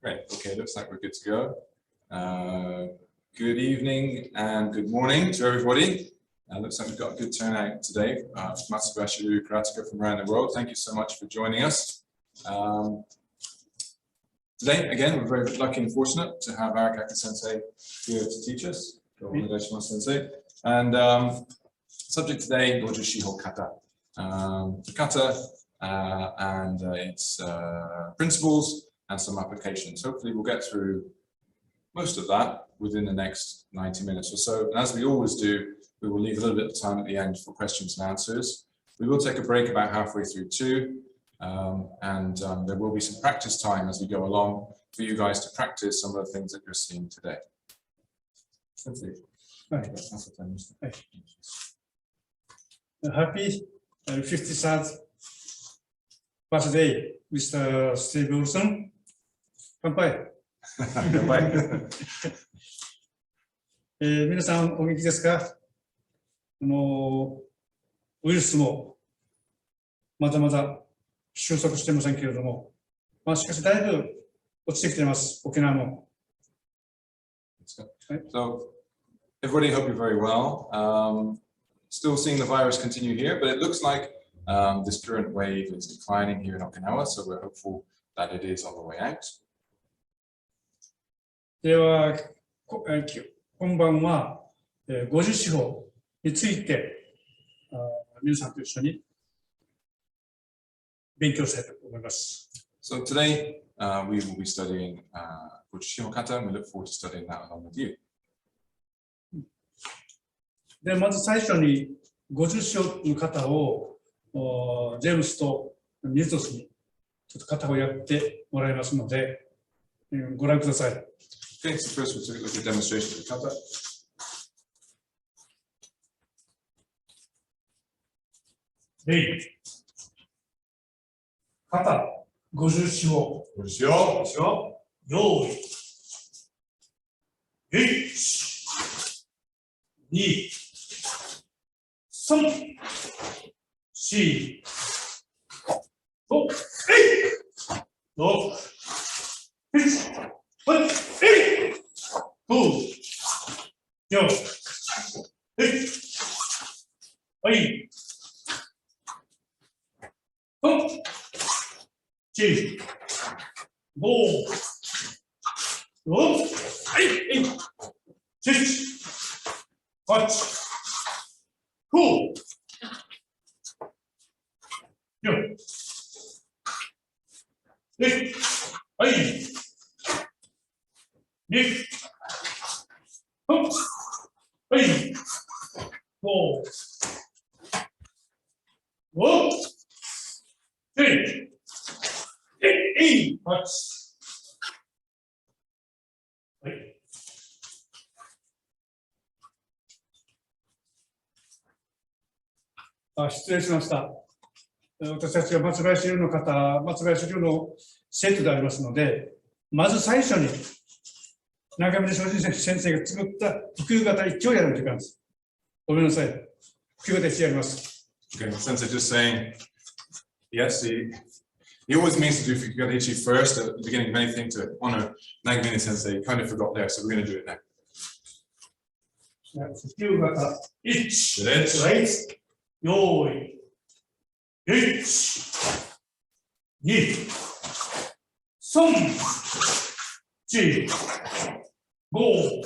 Great. Okay, looks like we're good to go. Good evening and good morning to everybody. Looks like we've got a good turnout today. Matsubashi Karateka from around the world. Thank you so much for joining us. Today, again, we're very lucky and fortunate to have Arakaki Sensei here to teach us. Sensei. And subject today, Gojushiho kata. The kata and its principles and some applications. Hopefully we'll get through most of that within the next 90 minutes or so. And as we always do, we will leave a little bit of time at the end for questions and answers. We will take a break about halfway through too. There will be some practice time as we go along for you guys to practice some of the things that you're seeing today. Happy 53rd birthday, Mr. Steve Wilson. 乾杯。乾杯。皆さんお元気ですか？ウイルスもまだまだ収束してませんけれども、しかしだいぶ落ちてきています、沖縄も。So, everybody, hope you're very well. Still seeing the virus continue here, but it looks like this current wave is declining here in Okinawa, so we're hopeful that it is on the way out. では、今晩は50手について皆さんと一緒に勉強したいと思います。So today we will be studying Gojushiho kata, and we look forward to studying that along with you. でまず最初に50手の方をジェームスとミズトスにちょっと型をやってもらいますので、ご覧ください。Okay, so first we'll look at a demonstration of the kata. 型50手を用意1、2、3、4、5、6、7、8、9、10、はい。7、5、6、7、8、9、10、はい。2、はい。5、6、7、8、はい。失礼しました。私たちは松林流の方、松林流の生徒でありますので、まず最初に中村正人先生が作った普及型1をやらないといけないんです。ごめんなさい。普及型1やります。Okay, Sensei just saying, yes, he always means to do Fukugata Ichi first at the beginning of anything to honor Nagamine Sensei. Kind of forgot there, so we're going to do it now. 普及型1、right? 用意、1、2、3、4、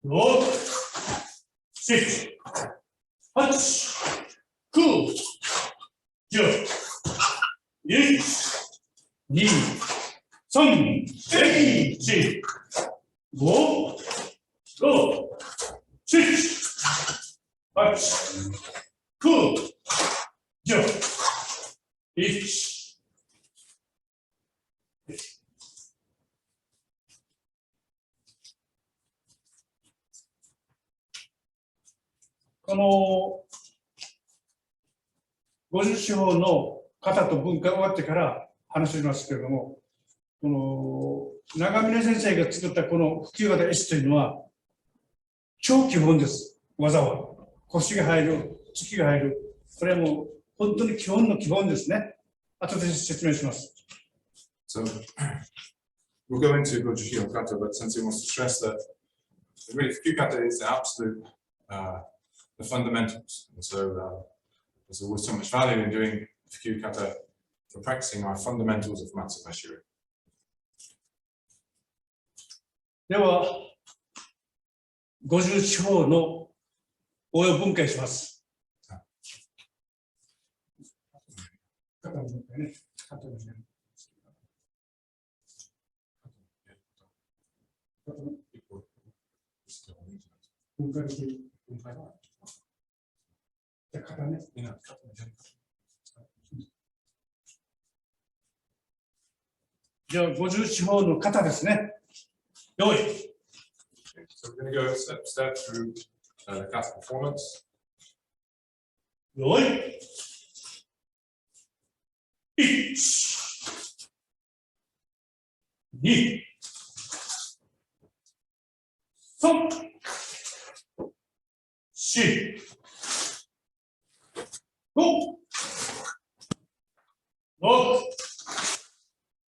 5、6、7、8、9、10、1、2、3、4、5、6、7、8、9、10、1。この50手法の型と文化が終わってから話しますけれども、この長峰先生が作ったこの普及型 S というのは超基本です。技は腰が入る、突きが入る、これはもう本当に基本の基本ですね。後で説明します。So we'll go into Gojushiho kata, but Sensei wants to stress that really Fuku kata is the absolute, the fundamentals. And so there's always so much value in doing Fuku kata for practicing our fundamentals of Matsubashiri. では、50地方の応用分解します。肩の分解ね。肩の分解。分解で分解は。じゃあ肩ね。じゃあ50地方の肩ですね。用意。So we're going to go step by step through the kata performance. 用意。1、2、3、4、5、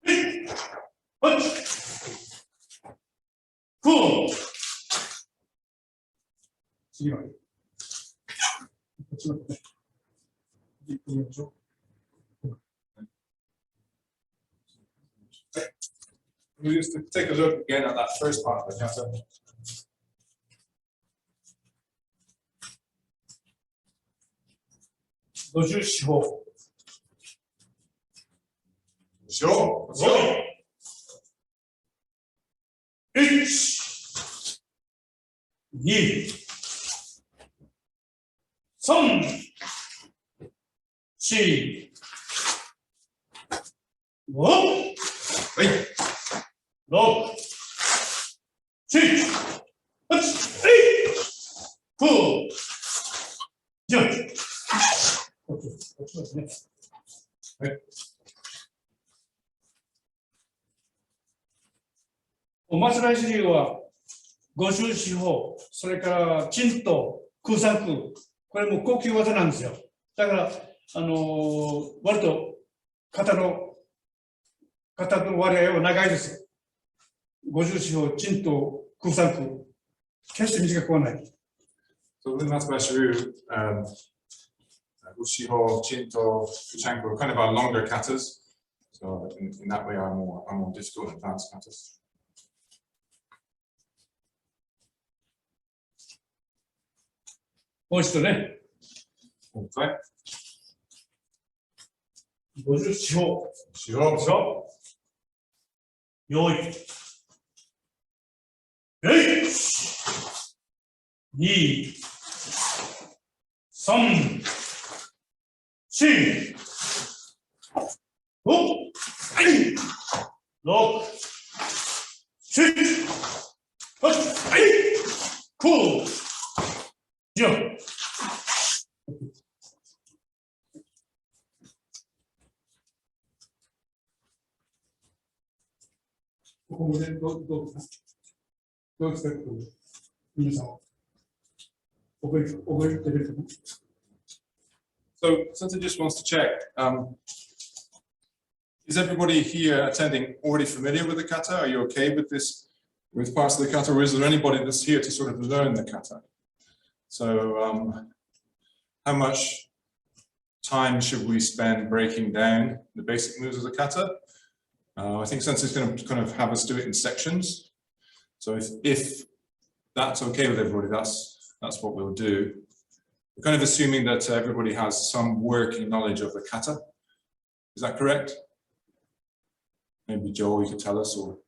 6、7、8、9。次は。こっちまでね。行ってみましょう。We'll just take a look again at that first part of the kata. 50四方。Sure. 1、2、3、4、5、はい。6、7、8、9、10。こっちですね。はい。お祭り流は50四方、それから鎮と空三空、これも高級技なんですよ。だから、割と型の割合は長いですよ。50四方、鎮と空三空、決して短くはない。So with Matsubashiri, Gojushiho, Shinto, Fushanku are kind of our longer katas. So in that way, are more difficult and advanced katas. もう一度ね。Okay. 50四方。Sure. 用意。1、2、3、4、5、6、7、8、9、10。ここでどうですか皆さん覚えてるかな So Sensei just wants to check, is everybody here attending already familiar with the kata? Are you okay with this, with parts of the kata, or is there anybody that's here to sort of learn the kata? So how much time should we spend breaking down the basic moves of the kata? I think Sensei is going to kind of have us do it in sections. So if that's okay with everybody, that's what we'll do. We're kind of assuming that everybody has some working knowledge of the kata. Is that correct? Maybe Joel, you could tell us, or.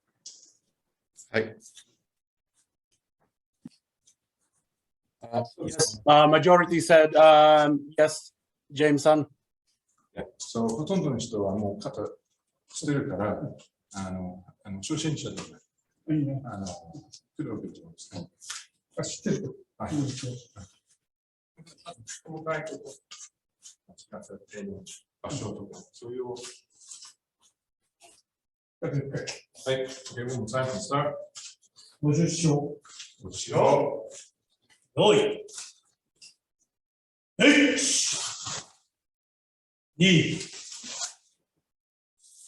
Hey. Yes, majority said yes, Jameson. Yeah. So ほとんどの人はもう肩してるから、初心者でもいいね。来るわけじゃないですね。あ、知ってる。はい。細かいこと、間違ってる場所とか、そういう。はい。Okay, one more time from start. 50勝。Gojushiho. 用意。1、2、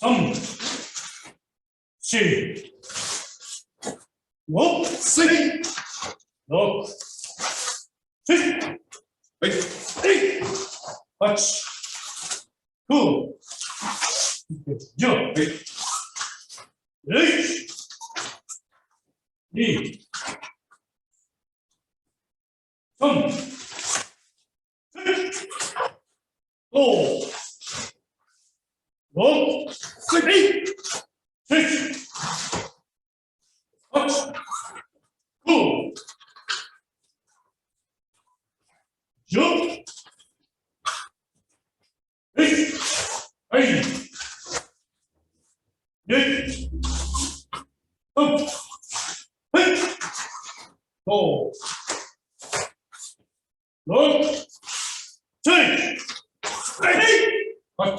3、4、5、6、7、はい。 8、9、10、11、2、3、5、6、7、8、9、10、はい。で、はい。5、6、7、8。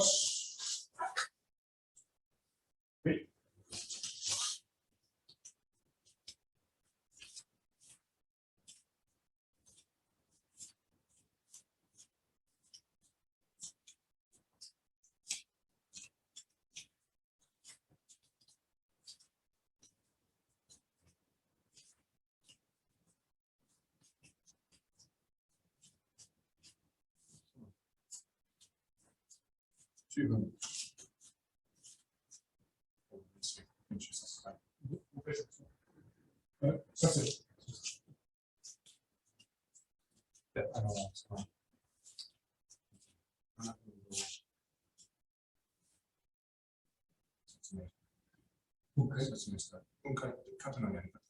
十分。させ。で、その説明。分解説明した。分解って書くのやり方。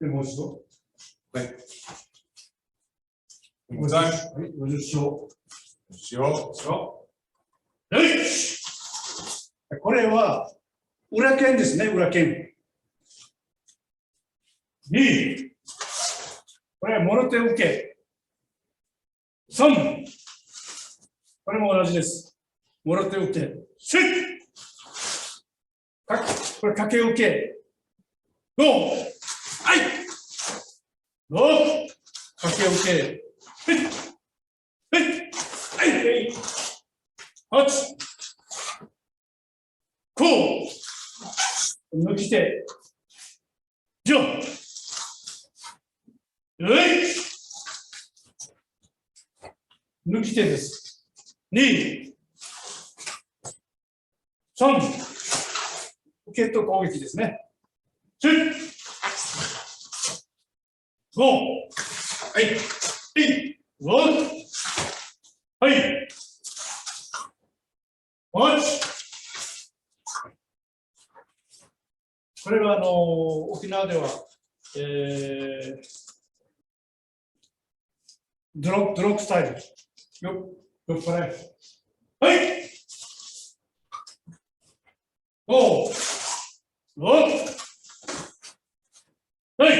で、もう一度。はい。50章。はい、50章。しよう。よし。これは、裏剣ですね、裏剣。2、これはもろ手受け。3、これも同じです。もろ手受け。4、これ掛け受け。5、はい。6、掛け受け。はい。はい。8、9、抜き手。10、抜き手です。2、3、受けと攻撃ですね。4、5、はい、6、はい、8。これが沖縄では、ドロップスタイル。よっぱらい。はい。5、6、はい。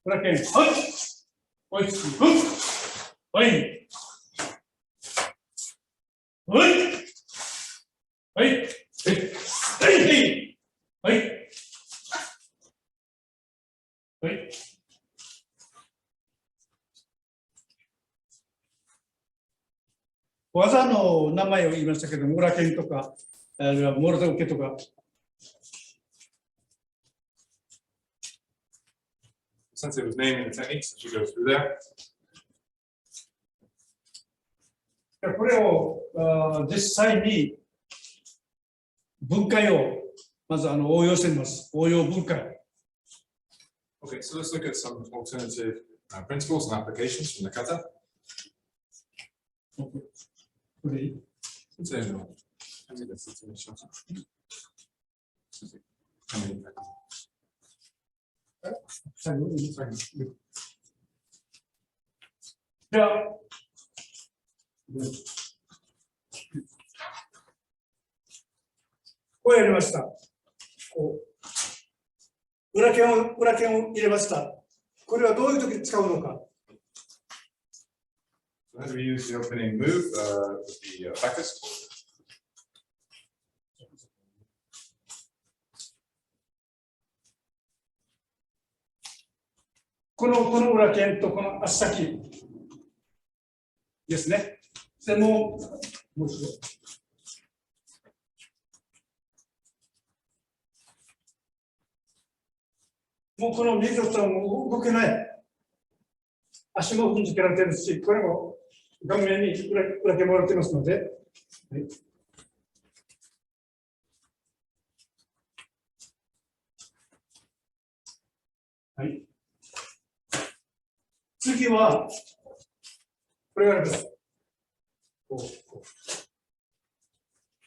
これだけ。はい。追いつく。はい。はい。はい。はい。はい。はい。技の名前を言いましたけど、裏剣とか、あるいはモルト受けとか。Sensei was naming the techniques as you go through there. これを実際に分解をまず応用してみます。応用分解。Okay, so let's look at some alternative principles and applications from the kata. これいい？先生の何で説明しますか？最後じゃあ、こうやりました。こう裏剣を入れました。これはどういう時に使うのか。So how do we use the opening move with the back fist? この裏剣とこの足先ですね。でもう一度。もうこの右と下はもう動けない。足も踏んづけられてるし、これも顔面に裏毛もられてますので。はい。はい、次は、これがあります。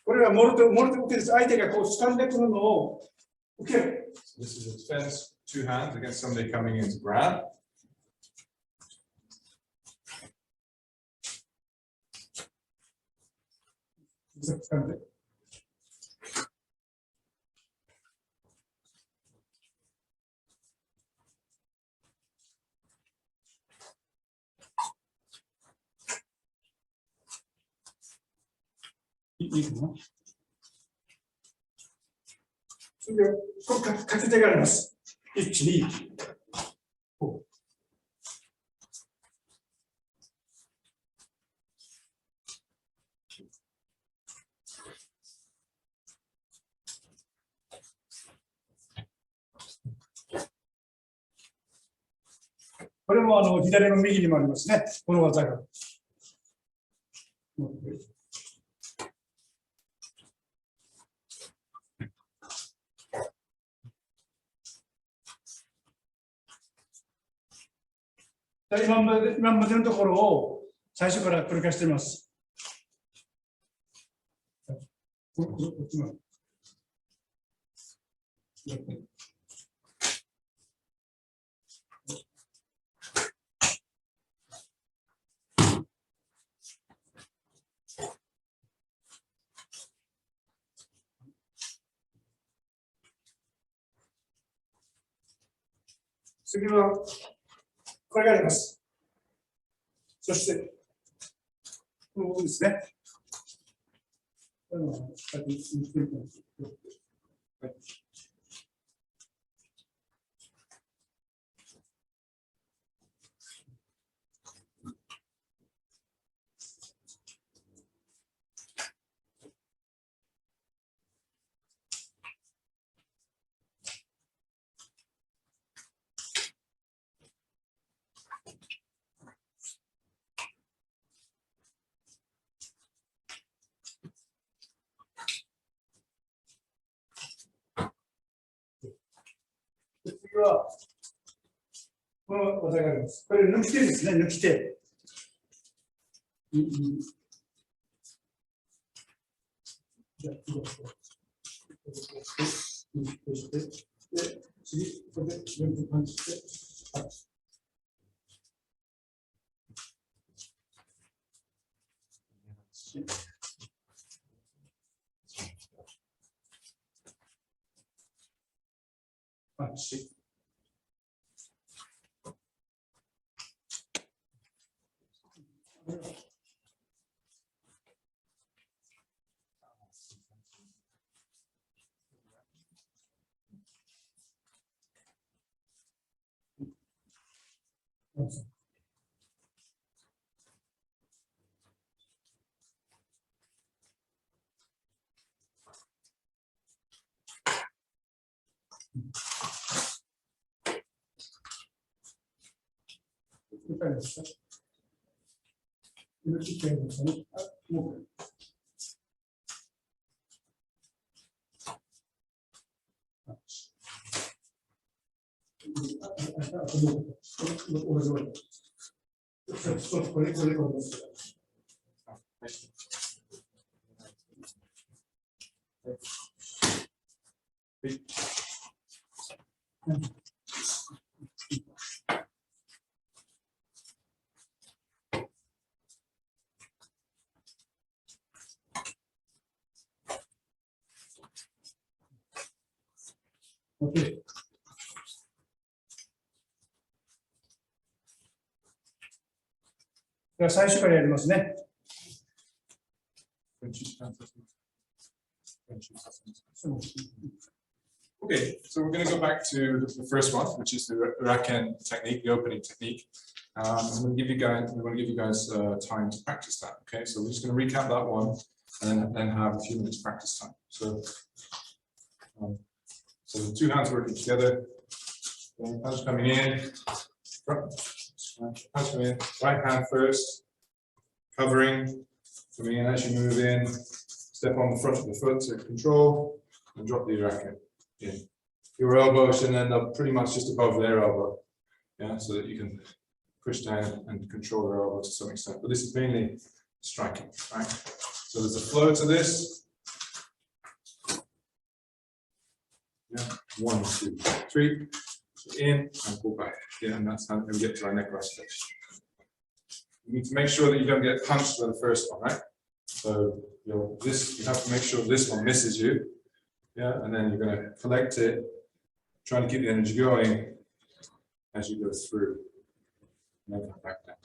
これはモルテ受けです。相手がこう掴んでくるのを受ける。This is a defense, two hands against somebody coming in to grab. 掴んで。いいかな。それで、これかけ手があります。1、2、これも左の右にもありますね。この技が。今までのところを最初から繰り返しています。こっちも。次は、これがあります。そして、この部分ですね。次は、この技があります。これ、抜き手ですね、抜き手。で、次、ここで全部パンチして、パンチ。いかがですか？抜き手ですね。もうOK。では最初からやりますね。Okay, so we're going to go back to the first one, which is the Raken technique, the opening technique. I'm going to give you guys time to practice that. Okay, so we're just going to recap that one and then have a few minutes practice time. So the two hands working together, Okay, punch coming in, punch coming in, right hand first, covering, coming in as you move in, step on the front of the foot to control, and drop the racket in. Your elbow should end up pretty much just above their elbow, yeah, so that you can push down and control their elbow to some extent. But this is mainly striking, right? So there's a flow to this. Yeah, 1, 2, 3. In and pull back. Yeah, and that's how we get to our neck rest flexion. You need to make sure that you don't get punched by the first one, right? So you have to make sure this one misses you. Yeah, and then you're going to collect it, trying to keep the energy going as you go through. And then come back down.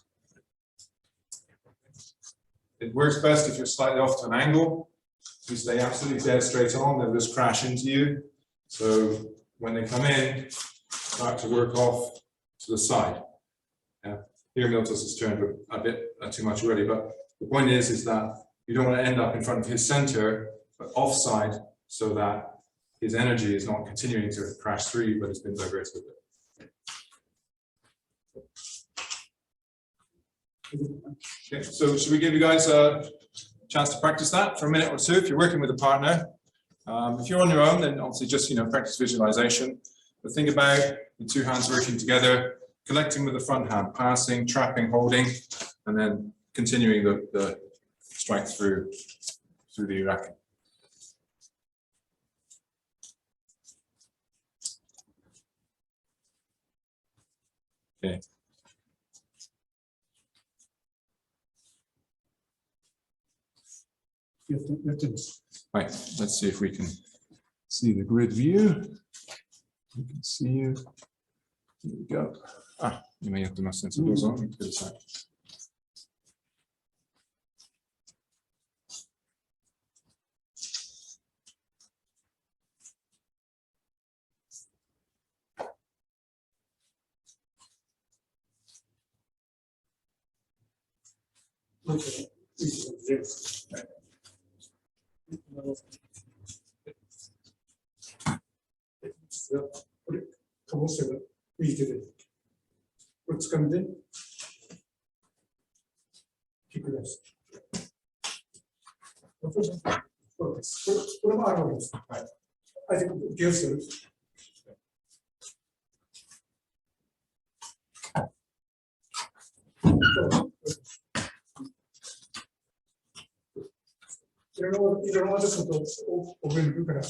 It works best if you're slightly off to an angle. If you stay absolutely dead straight on, they'll just crash into you. So when they come in, start to work off to the side. Yeah. Here Miltos has turned a bit too much already, but the point is that you don't want to end up in front of his center, but offside, so that his energy is not continuing to crash through you, but it's been diverted a bit. Okay, so should we give you guys a chance to practice that for a minute or two if you're working with a partner? If you're on your own, then obviously just practice visualization. But think about the two hands working together, collecting with the front hand, passing, trapping, holding, and then continuing the strike through the racket. Okay. Right, let's see if we can see the grid view. We can see you. Here we go. Ah, you may have to mess sense of those on. To the side. Okay. Right. これ、かぼせばいい手で。これ掴んで、ひっくり返す。そうです。これもあるわけです。はい。相手が受けをする。いろんな技すると覚えるから。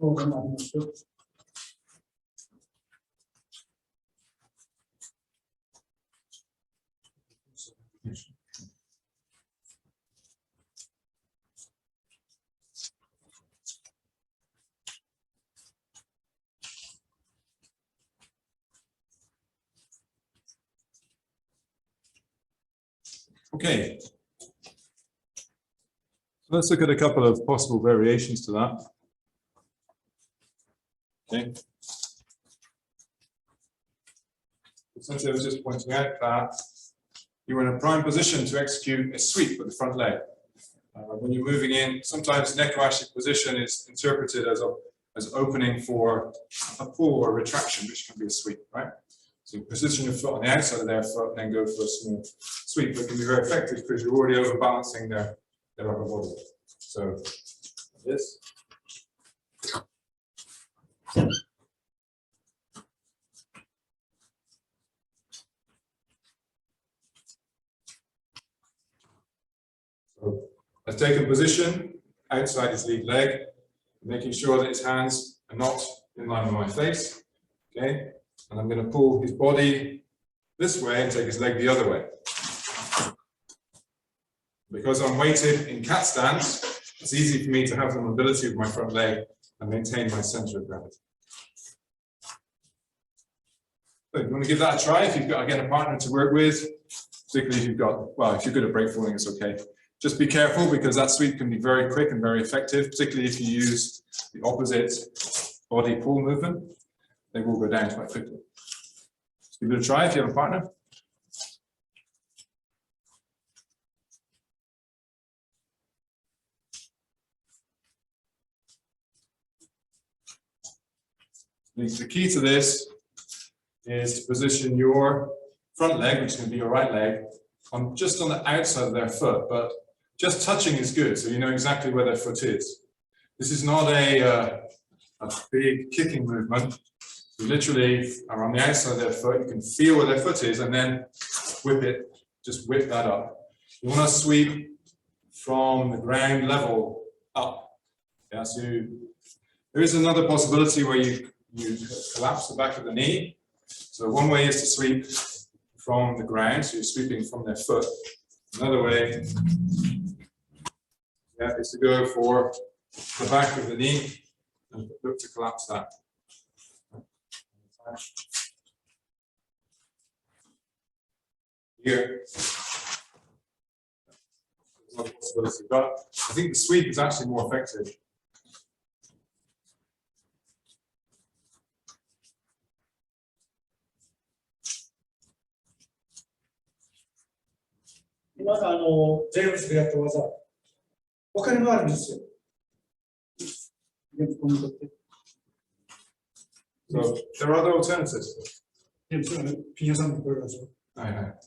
動画もありますよ。Okay. So let's look at a couple of possible variations to that. Okay. Sensei was just pointing out that you're in a prime position to execute a sweep with the front leg. When you're moving in, sometimes necroastic position is interpreted as opening for a pull or a retraction, which can be a sweep, right? So you position your foot on the outside of their foot and then go for a small sweep. It can be very effective because you're already overbalancing their upper body. So this. So I've taken position outside his lead leg, making sure that his hands are not in line with my face. Okay, and I'm going to pull his body this way and take his leg the other way. Because I'm weighted in cat stance, it's easy for me to have the mobility of my front leg and maintain my center of gravity. So you want to give that a try if you've got, again, a partner to work with, particularly if you've got, well, if you're good at break falling, it's okay. Just be careful because that sweep can be very quick and very effective, particularly if you use the opposite body pull movement. They will go down quite quickly. Just give it a try if you have a partner. The key to this is to position your front leg, which is going to be your right leg, just on the outside of their foot, but just touching is good, so you know exactly where their foot is. This is not a big kicking movement. You literally are on the outside of their foot, you can feel where their foot is, and then whip it, just whip that up. You want to sweep from the ground level up. Yeah, so there is another possibility where you collapse the back of the knee. So one way is to sweep from the ground, so you're sweeping from their foot. Another way is to go for the back of the knee and look to collapse that. Here, there's another possibility, but I think the sweep is actually more effective.今のジェームスがやった技、他にもあるんですよ。So there are other alternatives. ジェームスがね、ピン屋さんでこれがでしょ。はいはい。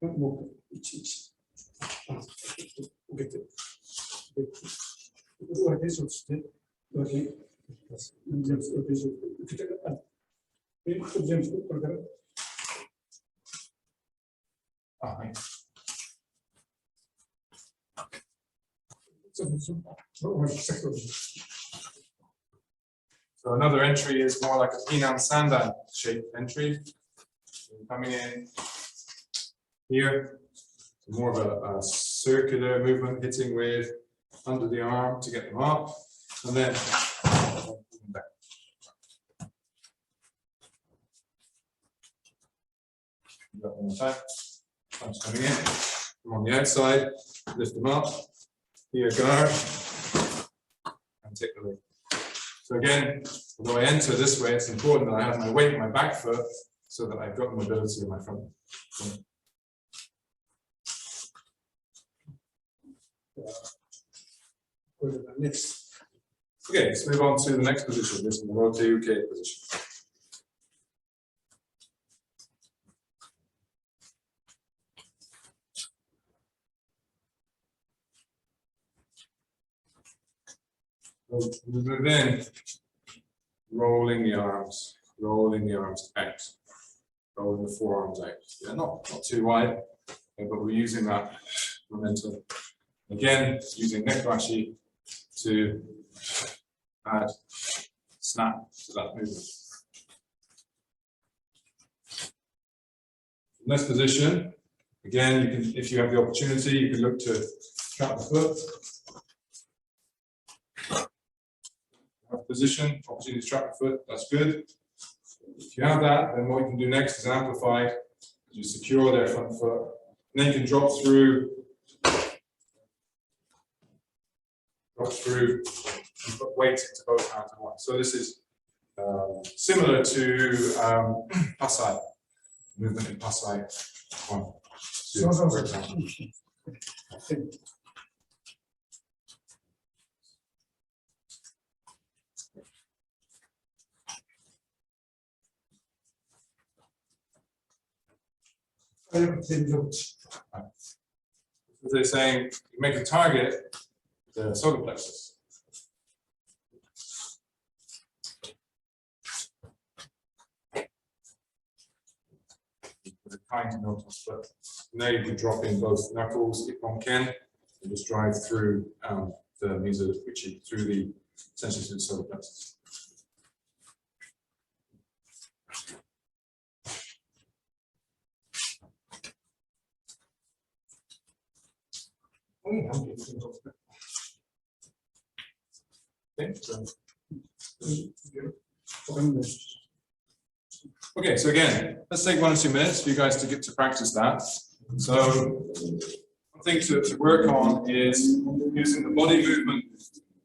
もう、いちいち。受けて。ここが転職して、これジェームスが転職受けてから、ジェームスこれから。あ、はい。So another entry is more like a Pinan Sandan shaped entry. So coming in here, more of a circular movement, hitting with under the arm to get them up, and then back. One more time. Punch coming in. From on the outside, lift them up. Here, guard, and take the leg. So again, although I enter this way, it's important that I have my weight in my back foot so that I've got mobility in my front foot. Next. Okay, let's move on to the next position. This is the Rote UK position. We move in, rolling the arms out, rolling the forearms out. Yeah, not too wide, but we're using that momentum. Again, using nekurashi to add snap to that movement. In this position, again, you can, if you have the opportunity, you can look to trap the foot. Position, opportunity to trap your foot, that's good. If you have that, then what you can do next is amplify. You secure their front foot, and then you can drop through, and put weight into both hands at once. So this is similar to Pasai, movement in Pasai 1. As they're saying, you make a target the solar plexus. With a kind note on split. Now you can drop in both knuckles if one can, and just drive through the mesofichi, through the essentially through the solar plexus. Okay, so again, let's take 1 or 2 minutes for you guys to get to practice that. So thing to work on is using the body movement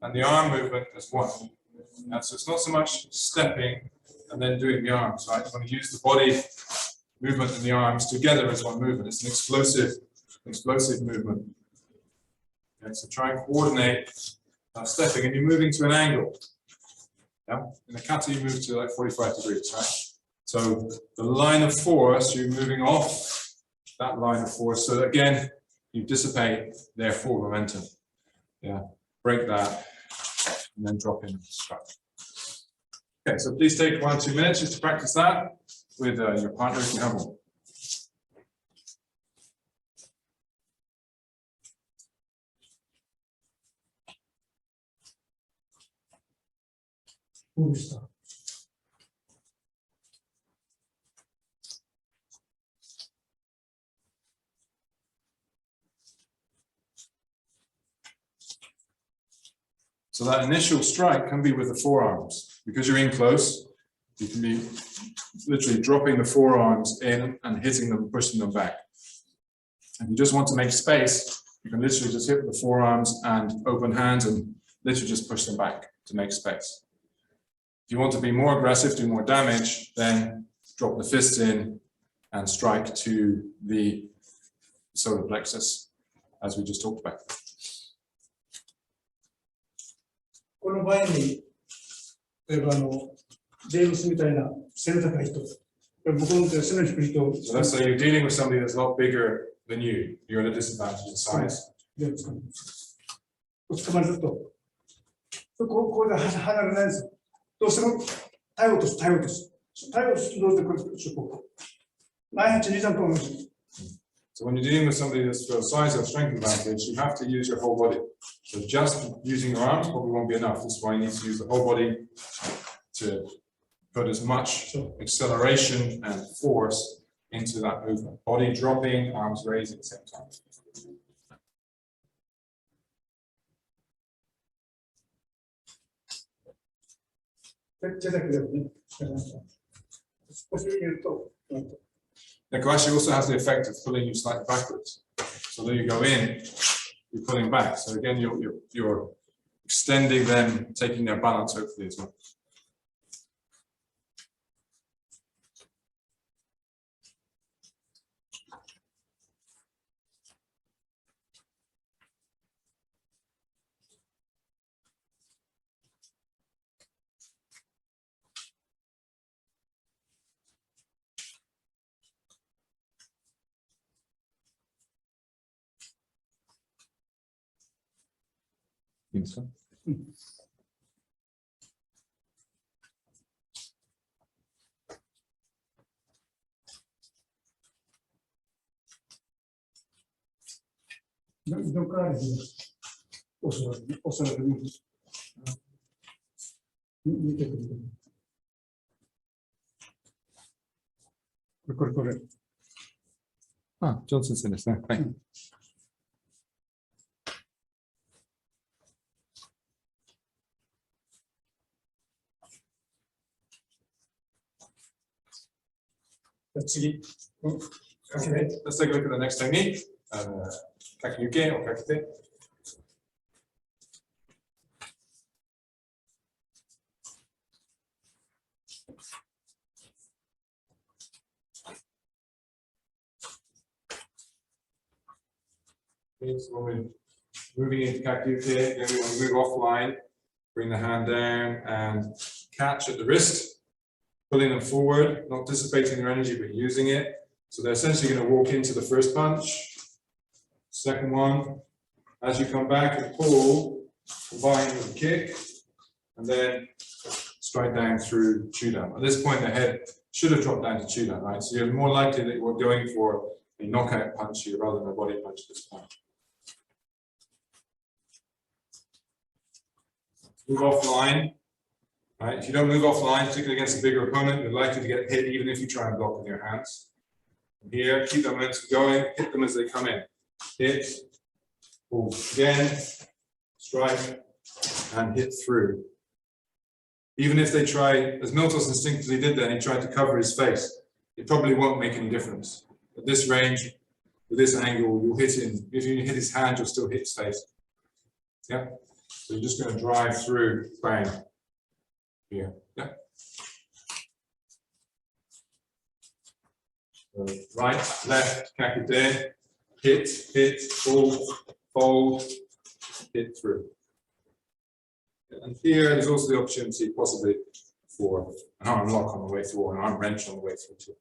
and the arm movement as one. And so it's not so much stepping and then doing the arms, right? You want to use the body movement and the arms together as one movement. It's an explosive movement. Okay, so try and coordinate stepping, and you're moving to an angle. Yeah, in a kata you move to like 45 degrees, right? So the line of force, you're moving off that line of force. So again, you dissipate their full momentum. Yeah, break that, and then drop in and strike. Okay, so please take 1 or 2 minutes just to practice that with your partner if you have one. So that initial strike can be with the forearms. Because you're in close, you can be literally dropping the forearms in and hitting them, pushing them back. If you just want to make space, you can literally just hit with the forearms and open hands and literally just push them back to make space. If you want to be more aggressive, do more damage, then drop the fists in and strike to the solar plexus, as we just talked about. この場合に、例えばジェームスみたいな背の高い人、僕の背の低い人、So let's say you're dealing with somebody that's a lot bigger than you. You're at a disadvantage in size. で捕まえると、これで離れないんですよ。どうしても体を落とすとどうしてこう内八二三と同じ。So when you're dealing with somebody that's got a size or strength advantage, you have to use your whole body. So just using your arms probably won't be enough. That's why you need to use the whole body to put as much acceleration and force into that movement. Body dropping, arms raised at the same time. The Kobashi also has the effect of pulling you slightly backwards. So then you go in, you're pulling back. So again, you're extending them, taking their balance hopefully as well. So. どこからおそらく見てくる。これ。あ、ジョン先生ですね。はい。次、Okay, let's take a look at the next technique. Kakiyuke or kakite. Okay, so when we're moving into kakiyuke, then we want to move offline, bring the hand down and catch at the wrist, pulling them forward, not dissipating their energy, but using it. So they're essentially going to walk into the first punch, second one. As you come back and pull, combine with a kick, and then strike down through Chudan. At this point, the head should have dropped down to Chudan, right? So you're more likely that you're going for a knockout punch here rather than a body punch at this point. Move offline. Right? If you don't move offline, particularly against a bigger opponent, you're likely to get hit even if you try and block with your hands. Here, keep the momentum going, hit them as they come in. Hit, pull again, strike, and hit through. Even if they try, as Miltos instinctively did then, he tried to cover his face, it probably won't make any difference. At this range, with this angle, you'll hit him. If you hit his hand, you'll still hit his face. Yeah. So you're just going to drive through, bang. Here. Yeah. So right, left, kakute, hit, fold, hit through. And here there's also the opportunity possibly for an arm lock on the way through or an arm wrench on the way through too.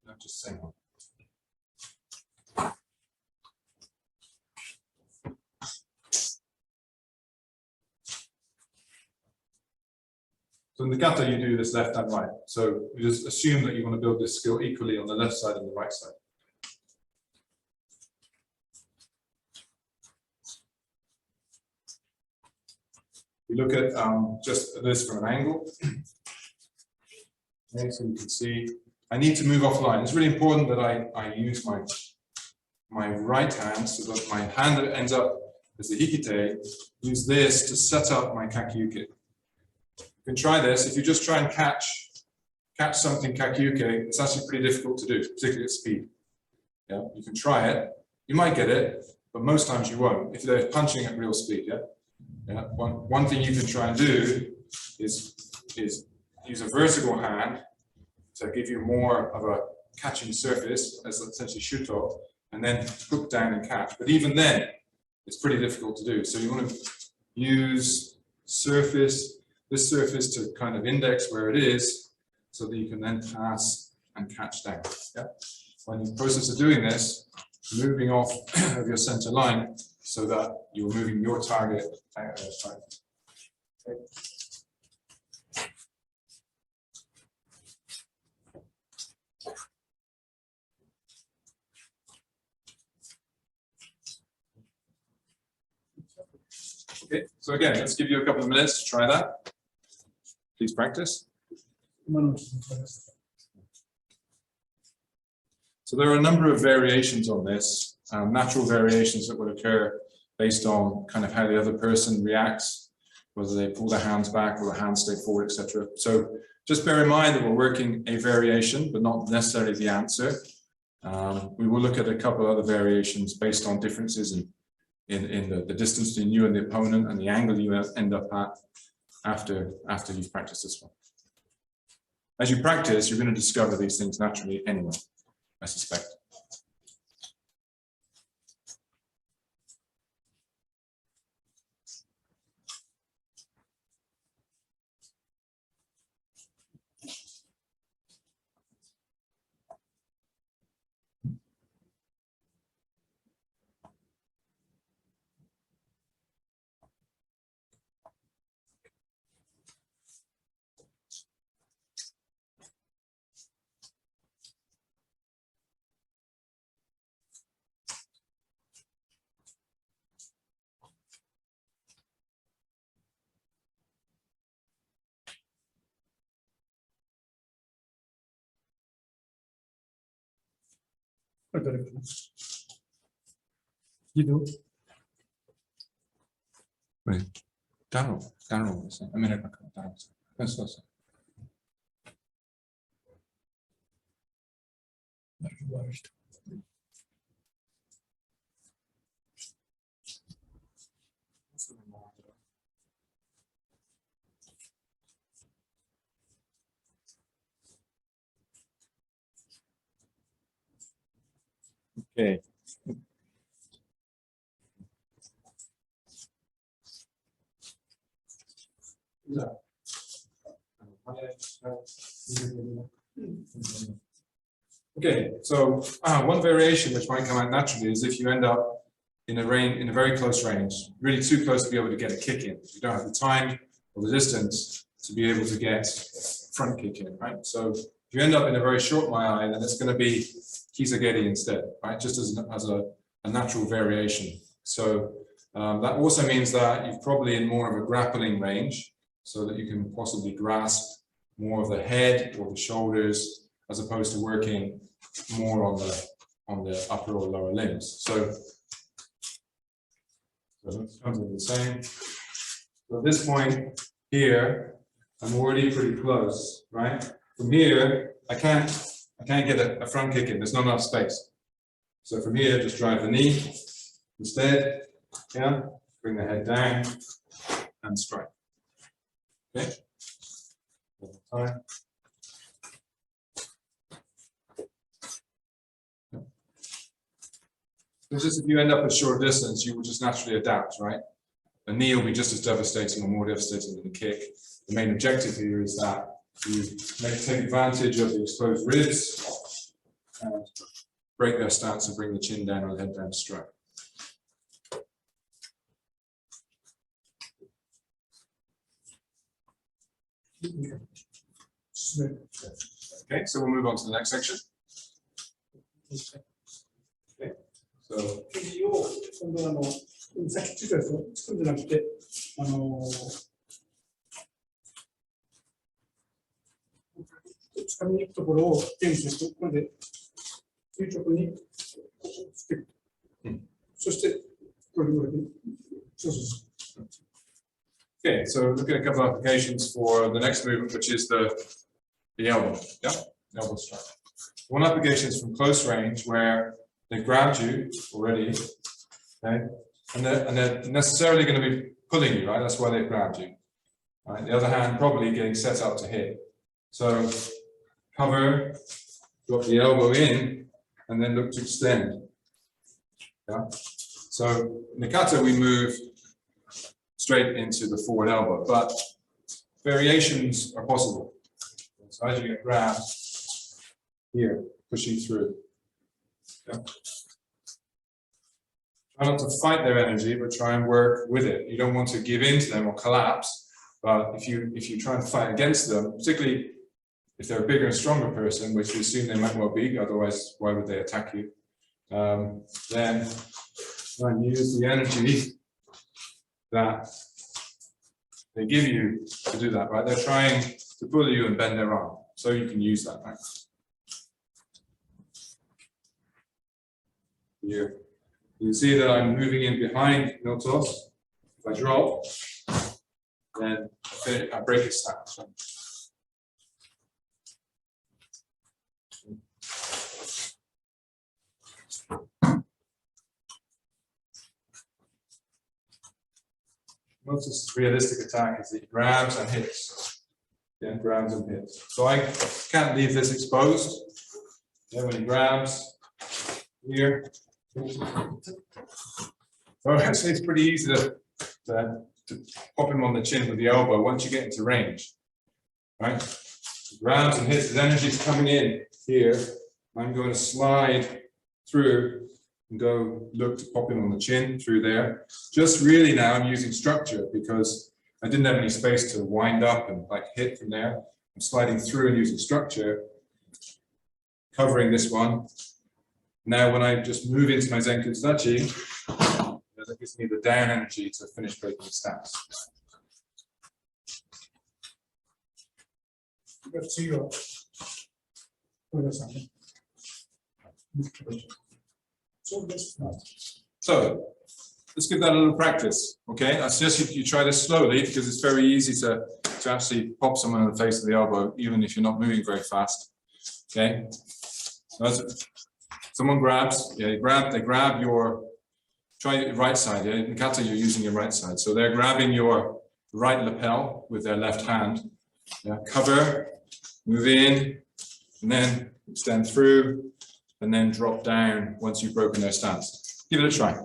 Not just same one. So in the kata, you do this left and right. So you just assume that you want to build this skill equally on the left side and the right side. We look at just this from an angle. Okay, so you can see I need to move offline. It's really important that I use my right hand so that my hand that ends up as the hikite, use this to set up my kakiyuke. You can try this. If you just try and catch something kakiyuke, it's actually pretty difficult to do, particularly at speed. Yeah, you can try it. You might get it, but most times you won't if they're punching at real speed. Yeah. Yeah. One thing you can try and do is use a vertical hand to give you more of a catching surface as essentially shuto, and then hook down and catch. But even then, it's pretty difficult to do. So you want to use this surface to kind of index where it is, so that you can then pass and catch down. Yeah. When in the process of doing this, moving off of your center line so that you're moving your target out. Okay. Okay, so again, let's give you a couple of minutes to try that. Please practice. So there are a number of variations on this, natural variations that would occur based on kind of how the other person reacts, whether they pull their hands back or the hands stay forward, etc. So just bear in mind that we're working a variation, but not necessarily the answer. We will look at a couple of other variations based on differences in the distance between you and the opponent and the angle you end up at after you've practiced this one. As you practice, you're going to discover these things naturally anyway, I suspect. Daroですね。アメリカからダロですね。そうそう。Okay. Okay, so one variation which might come out naturally is if you end up in a very close range, really too close to be able to get a kick in. You don't have the time or the distance to be able to get front kick in, right? So if you end up in a very short eye, then it's going to be Kisageri instead, right? Just as a natural variation. So that also means that you're probably in more of a grappling range, so that you can possibly grasp more of the head or the shoulders, as opposed to working more on the upper or lower limbs. So that's kind of the same. So at this point here, I'm already pretty close, right? From here, I can't get a front kick in. There's not enough space. So from here, just drive the knee instead. Yeah, bring the head down and strike. Okay. One more time. It's just if you end up at short distance, you will just naturally adapt, right? A knee will be just as devastating or more devastating than a kick. The main objective here is that you take advantage of the exposed ribs and break their stance and bring the chin down or the head down to strike. Okay, so we'll move on to the next section. Okay, so 首を今度さっきついたやつを作るんじゃなくて、つかみに行くところをテニスして、これで垂直につける。そして、これで、そうそうそう。Okay, so look at a couple of applications for the next movement, which is the elbow. Yeah, elbow strike. One application is from close range where they grabbed you already, okay, and they're necessarily going to be pulling you, right? That's why they grabbed you. Right? The other hand probably getting set up to hit. So cover, drop the elbow in, and then look to extend. Yeah. So in the kata we move straight into the forward elbow, but variations are possible. So as you get grabbed here, pushing through. Yeah. Try not to fight their energy, but try and work with it. You don't want to give in to them or collapse, but if you try and fight against them, particularly if they're a bigger and stronger person, which we assume they might well be, otherwise why would they attack you? Then try and use the energy that they give you to do that, right? They're trying to pull you and bend their arm, so you can use that, right? Here, you can see that I'm moving in behind Notos. If I drop, then I break his stance. Right? Most realistic attack is that he grabs and hits. Yeah, grabs and hits. So I can't leave this exposed. Yeah, when he grabs here. So actually it's pretty easy to pop him on the chin with the elbow once you get into range. Right? He grabs and hits, his energy's coming in here. I'm going to slide through and go look to pop him on the chin through there. Just really now I'm using structure because I didn't have any space to wind up and like hit from there. I'm sliding through and using structure, covering this one. Now when I just move into my Zenku Tsudachi, that gives me the down energy to finish breaking the stance. 次は、これですね。So let's give that a little practice. Okay, I suggest you try this slowly because it's very easy to actually pop someone in the face of the elbow, even if you're not moving very fast. Okay, so as someone grabs, yeah, they grab your, try your right side. Yeah, in kata you're using your right side, so they're grabbing your right lapel with their left hand. Yeah, cover, move in, and then extend through, and then drop down once you've broken their stance. Give it a try.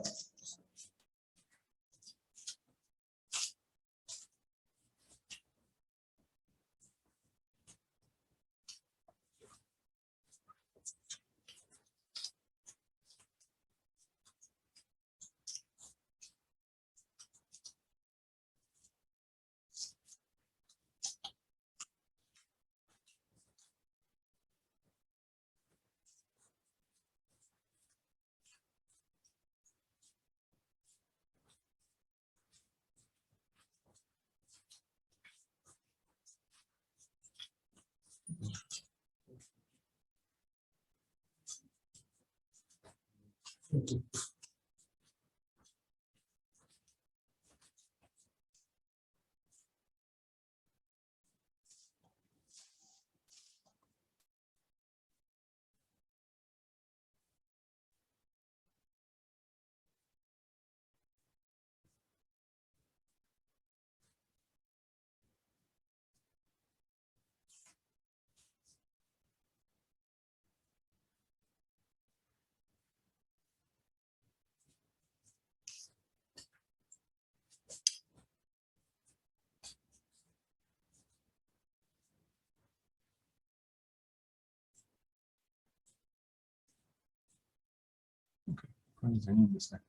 感じでいいんですね。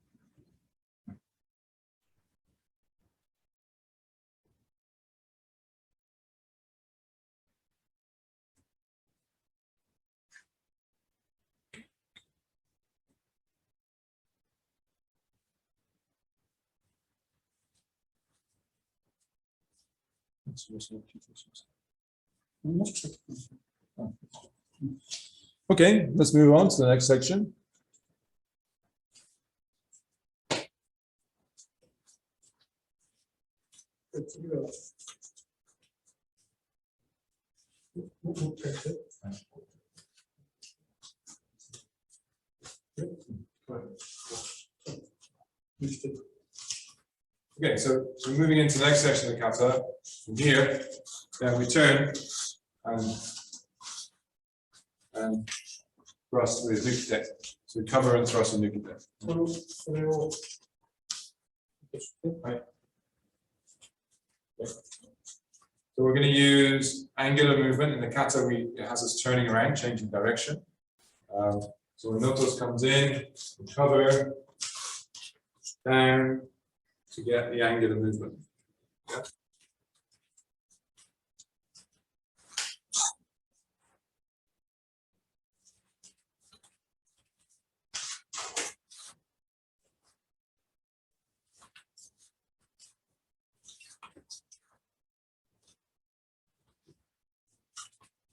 Okay, let's move on to the next section. Okay, so we're moving into the next section of the kata. From here, then we turn and thrust with nukite. So cover and thrust with nukite. Right. Okay. So we're going to use angular movement in the kata. It has us turning around, changing direction. So when notos comes in, we cover down to get the angular movement. Yeah.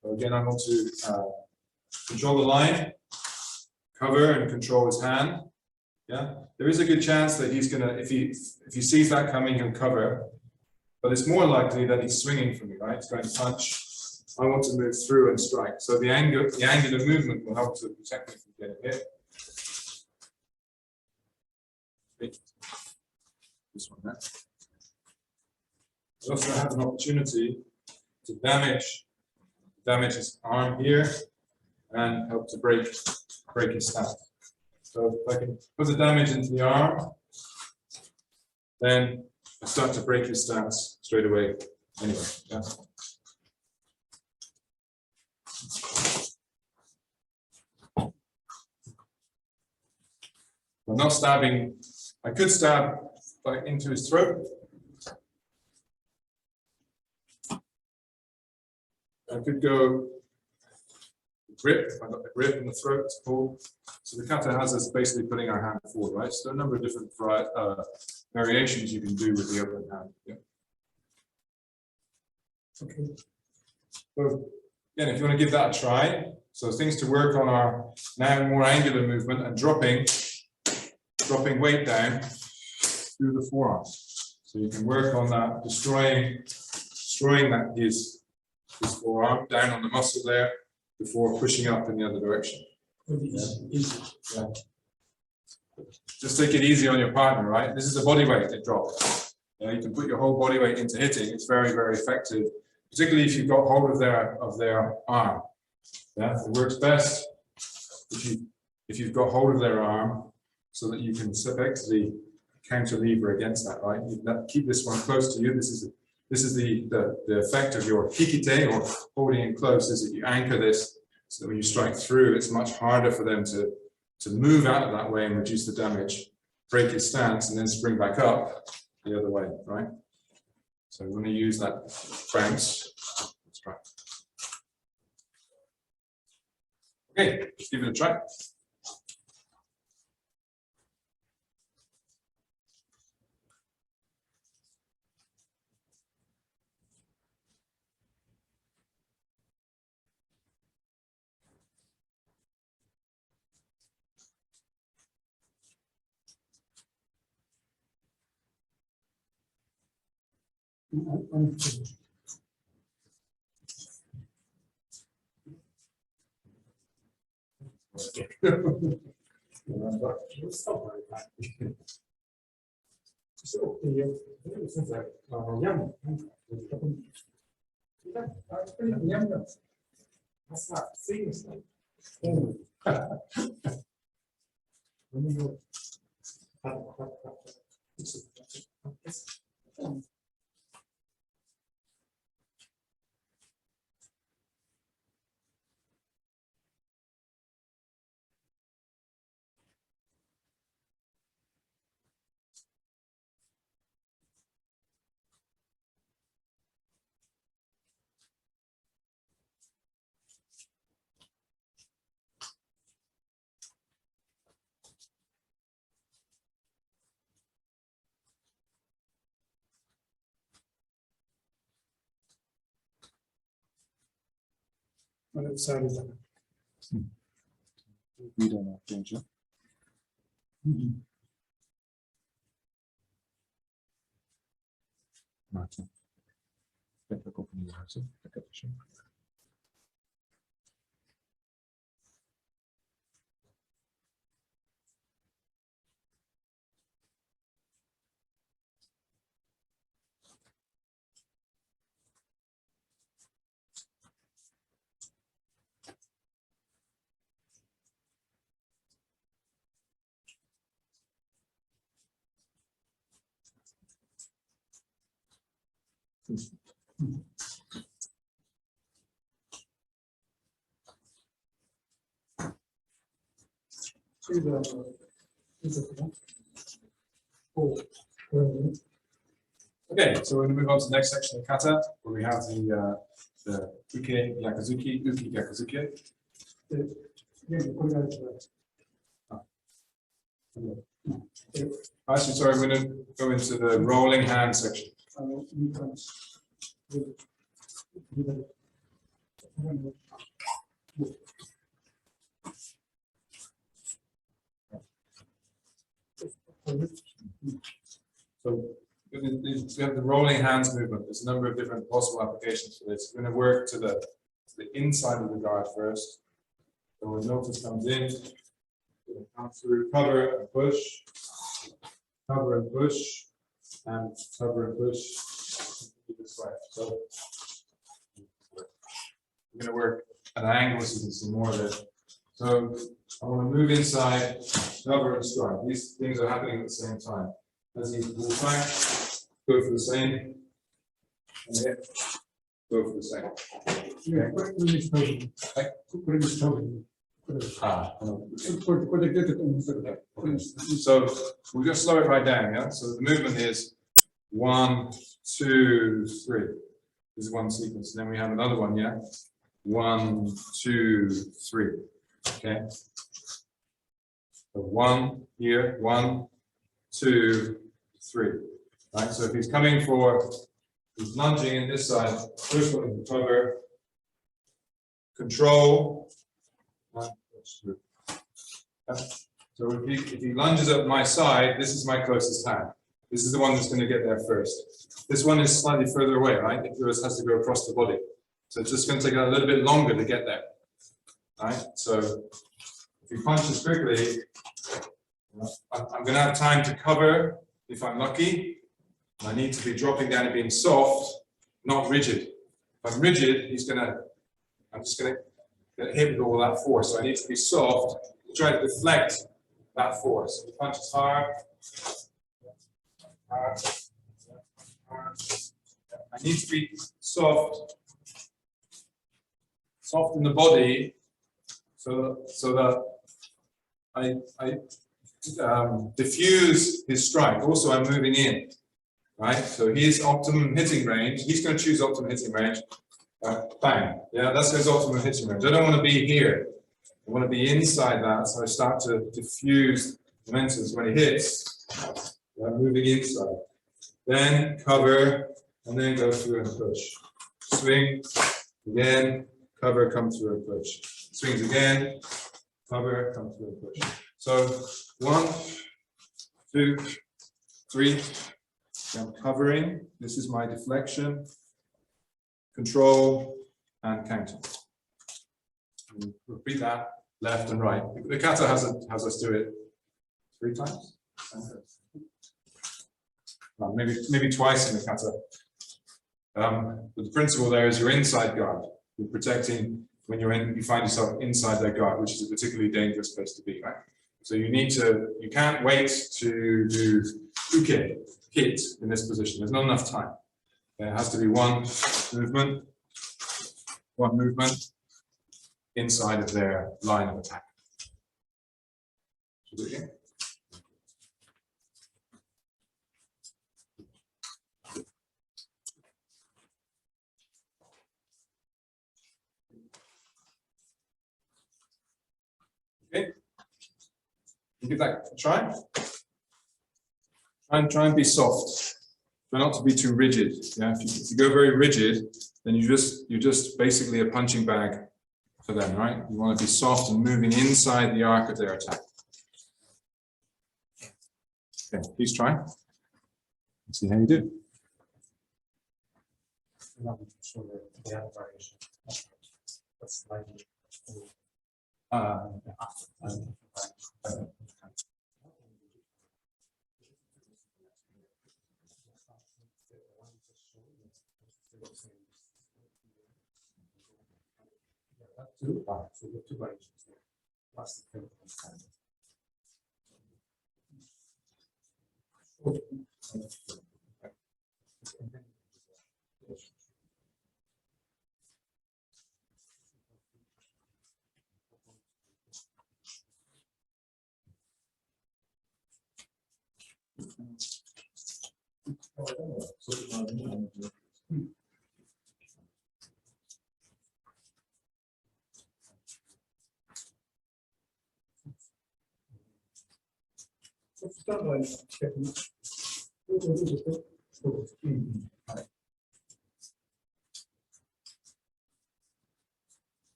So again, I want to control the line, cover and control his hand. Yeah, there is a good chance that he's gonna, if he sees that coming, he'll cover. But it's more likely that he's swinging for me, right? He's going to punch. I want to move through and strike. So the angular movement will help to protect me from getting hit. This one there. I also have an opportunity to damage his arm here and help to break his stance. So if I can put the damage into the arm, then I start to break his stance straight away. Anyway, yeah. I'm not stabbing. I could stab into his throat. I could go grip. I got the grip in the throat. It's pulled. So the kata has us basically putting our hand forward, right? So there are a number of different variations you can do with the open hand. Yeah. Okay. So again, if you want to give that a try, so things to work on are now more angular movement and dropping weight down through the forearm. So you can work on that, destroying that his forearm down on the muscle there before pushing up in the other direction. Yeah. Yeah. Just take it easy on your partner, right? This is a body weight to drop. You can put your whole body weight into hitting. It's very, very effective, particularly if you've got hold of their arm. Yeah, it works best if you've got hold of their arm so that you can effectively counter lever against that, right? You keep this one close to you. This is the effect of your hikite, or holding it close, is that you anchor this so that when you strike through, it's much harder for them to move out of that way and reduce the damage, break his stance, and then spring back up the other way, right? So we're going to use that bounce. Let's try. Okay, let's give it a try. 触れた。We don't have danger. Martin. Okay, so we're going to move on to the next section of kata, where we have the uke yakuzuki, uki yakuzuki. Actually, sorry, we're going to go into the rolling hand section. So we have the rolling hands movement. There's a number of different possible applications for this. We're going to work to the inside of the guard first. So when notice comes in, we're going to come through, cover and push, cover and push, and cover and push this way. So we're going to work at an angle so you can see more of it. So I want to move inside, cover and strike. These things are happening at the same time. As he pulls back, go for the same, and then go for the same. Okay. So we're going to slow it right down, yeah? So the movement is 1, 2, 3. This is one sequence. And then we have another one, yeah? 1, 2, 3. Okay. So 1 here, 1, 2, 3. Right. So if he's coming for, he's lunging in this side. First one is the cover, control. So if he lunges up my side, this is my closest hand. This is the one that's going to get there first. This one is slightly further away, right? It has to go across the body. So it's just going to take a little bit longer to get there. Right? So if he punches quickly, I'm going to have time to cover if I'm lucky. I need to be dropping down and being soft, not rigid. If I'm rigid, I'm just going to get hit with all that force. So I need to be soft to try to deflect that force. He punches hard. Hard. I need to be soft in the body, so that I diffuse his strike. Also, I'm moving in, right? So his optimum hitting range. He's going to choose optimum hitting range. Bang! Yeah, that's his optimum hitting range. I don't want to be here. I want to be inside that. So I start to diffuse momentum. When he hits, I'm moving inside. Then cover, and then go through and push. Swing again. Cover, come through and push. Swings again. Cover, come through and push. So 1, 2, 3. I'm covering. This is my deflection, control, and counter. And repeat that left and right. The kata has us do it 3 times. Well, maybe twice in the kata. But the principle there is your inside guard. You're protecting when you find yourself inside their guard, which is a particularly dangerous place to be, right? So you can't wait to do uke, hit in this position. There's not enough time. There has to be one movement inside of their line of attack. Should we do it again? Okay. Give that a try. Try and be soft. Try not to be too rigid. Yeah, if you go very rigid, then you're just basically a punching bag for them, right? You want to be soft and moving inside the arc of their attack. Okay, please try. Let's see how you do.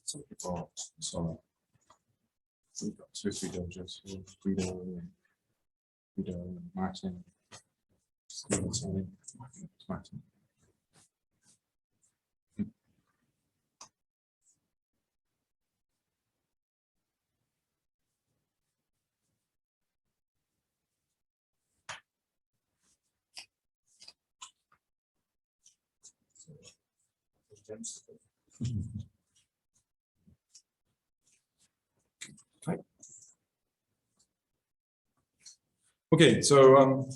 Some people, so we've got 2 or 3 dojos, Guido, Martin, Stevenson, Martin. Okay, so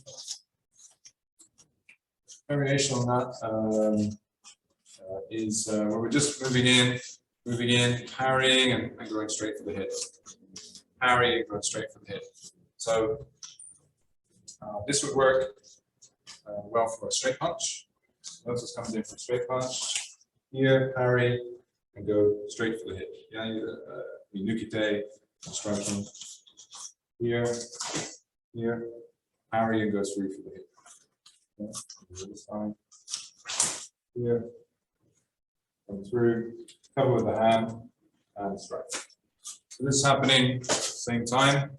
variation on that is where we're just moving in, parrying and going straight for the hit. Parry and going straight for the hit. So this would work well for a straight punch. Notice comes in for a straight punch. Here, parry, and go straight for the hit. Yeah, you nukite, striking. Here, parry and go through for the hit. Okay, this side. Here, come through, cover with the hand, and strike. So this is happening same time.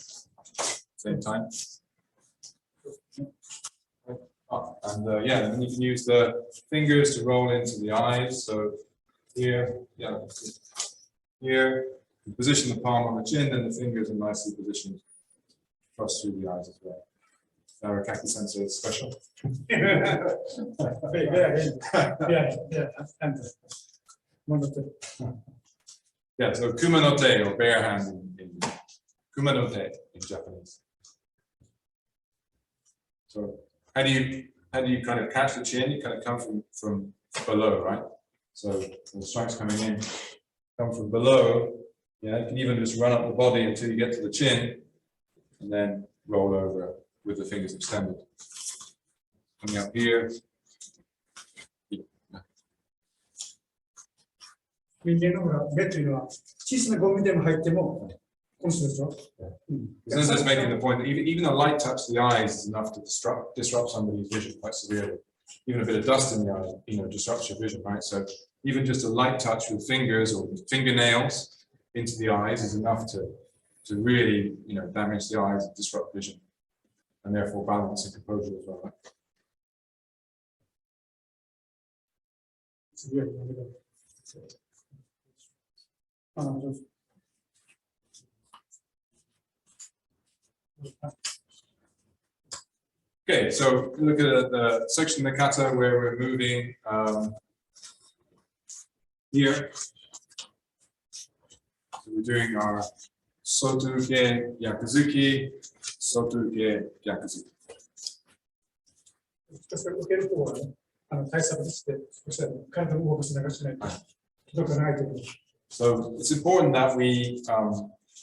And yeah, then you can use the fingers to roll into the eyes. So here, yeah, here, you position the palm on the chin, and the fingers are nicely positioned across through the eyes as well. Arakaki Sensei is special. Yeah. Yeah, so kumanote or bare hand in kumanote in Japanese. So how do you kind of catch the chin? You kind of come from below, right? So the strikes coming in, come from below. Yeah, you can even just run up the body until you get to the chin, and then roll over with the fingers extended. Coming up here. 人間のほら目というのは小さなゴミでも入ってもこの人でしょ。Sensei is making the point that even a light touch to the eyes is enough to disrupt somebody's vision quite severely. Even a bit of dust in the eye, disrupts your vision, right? So even just a light touch with fingers or fingernails into the eyes is enough to really, damage the eyes and disrupt vision, and therefore balance and composure as well. Right? Okay, so look at the section of the kata where we're moving here. So we're doing our sotuge yakuzuki, sotuge yakuzuki. 受ける方はね、対策して、そして体を動かしながらしないと、どこかないという。So it's important that we're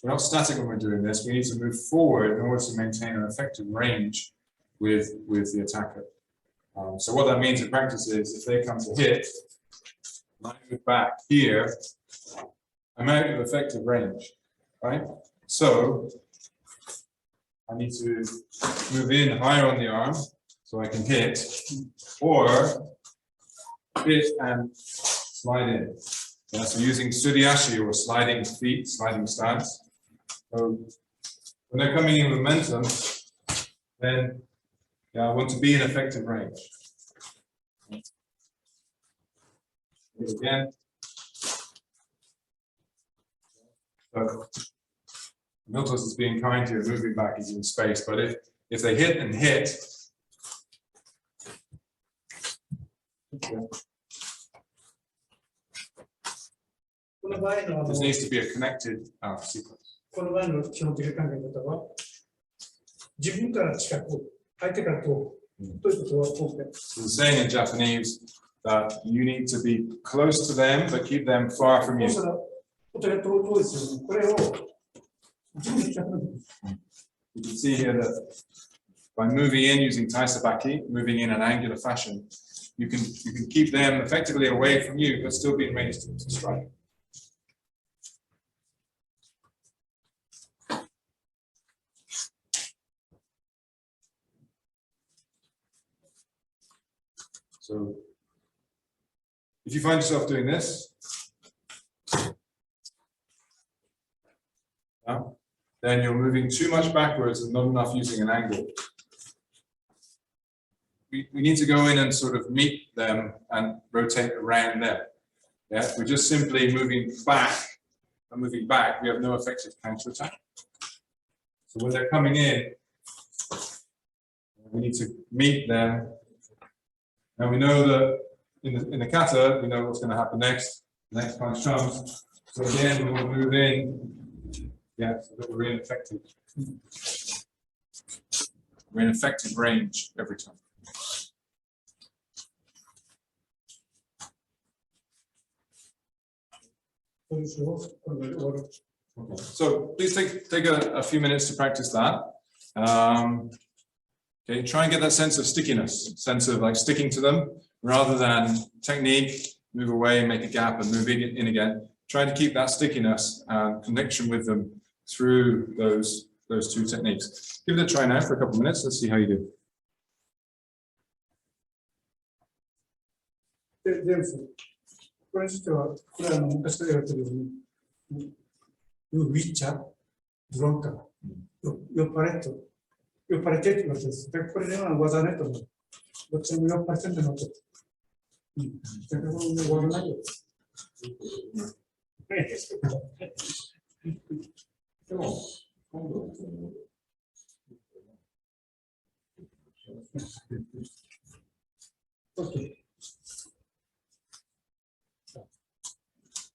not static when we're doing this. We need to move forward in order to maintain an effective range with the attacker. So what that means in practice is if they come to hit, When I move back here, I'm out of effective range, right? So I need to move in higher on the arm so I can hit, or hit and slide in. Yeah, so using suriashi or sliding feet, sliding stance. So when they're coming in with momentum, then I want to be in effective range. Again. So Miltos is being kind here, moving back is in space, but if they hit and hit, this needs to be a connected sequence. この場合の基本的な考え方は、自分から近く、相手から遠くということはこうで。So the saying in Japanese that you need to be close to them but keep them far from you. これ遠いですよね。これを自分で近く。You can see here that by moving in using taisabaki, moving in an angular fashion, you can keep them effectively away from you but still be in range to strike. So if you find yourself doing this, then you're moving too much backwards and not enough using an angle. We need to go in and sort of meet them and rotate around them. Yeah, if we're just simply moving back and moving back, we have no effective counter attack. So when they're coming in, we need to meet them. And we know that in the kata, we know what's going to happen next. The next punch comes. So again, we want to move in. Yeah, so that we're in effective. We're in effective range every time. Okay. So please take a few minutes to practice that. Okay, try and get that sense of stickiness, sense of like sticking to them rather than technique, move away, make a gap and move in again. Try to keep that stickiness and connection with them through those two techniques. Give it a try now for a couple of minutes. Let's see how you do. これについては、これは昔から言われているように、ウィッチャー、ブロンカー、ヨッパレット、ヨッパレテって言われてるんです。これでは技ねと思う。どっちもヨッパレテってなってる。だからこれ技ないよ。でも、今度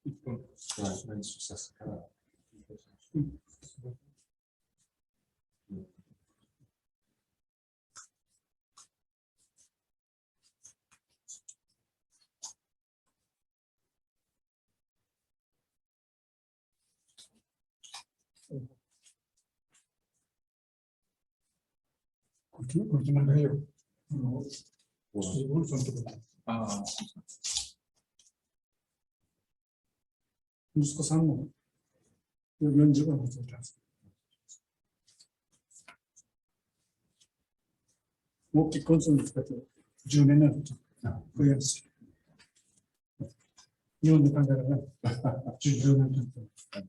1分練習させてから。こっちなんだよ。息子さんも40番の人いたんです。もう結婚するんですけど、10年になると、これやるし。日本で考えたらね、10年経って。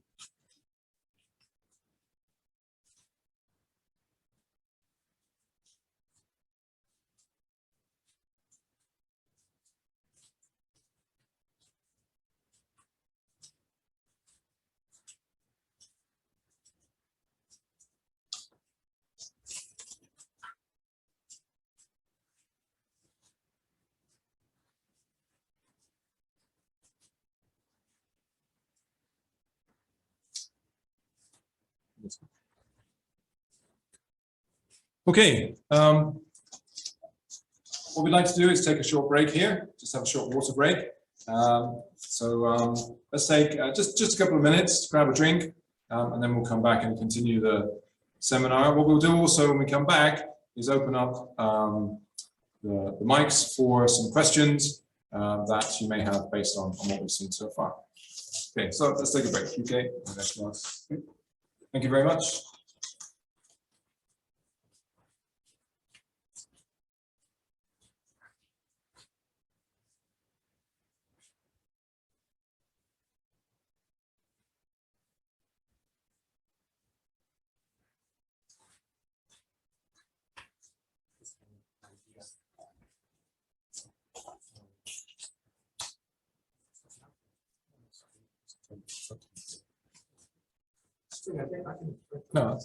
Okay, what we'd like to do is take a short break here, just have a short water break. Let's take just a couple of minutes to grab a drink, and then we'll come back and continue the seminar. What we'll do also when we come back is open up the mics for some questions that you may have based on what we've seen so far. Okay, so let's take a break. Okay, thank you very much. No.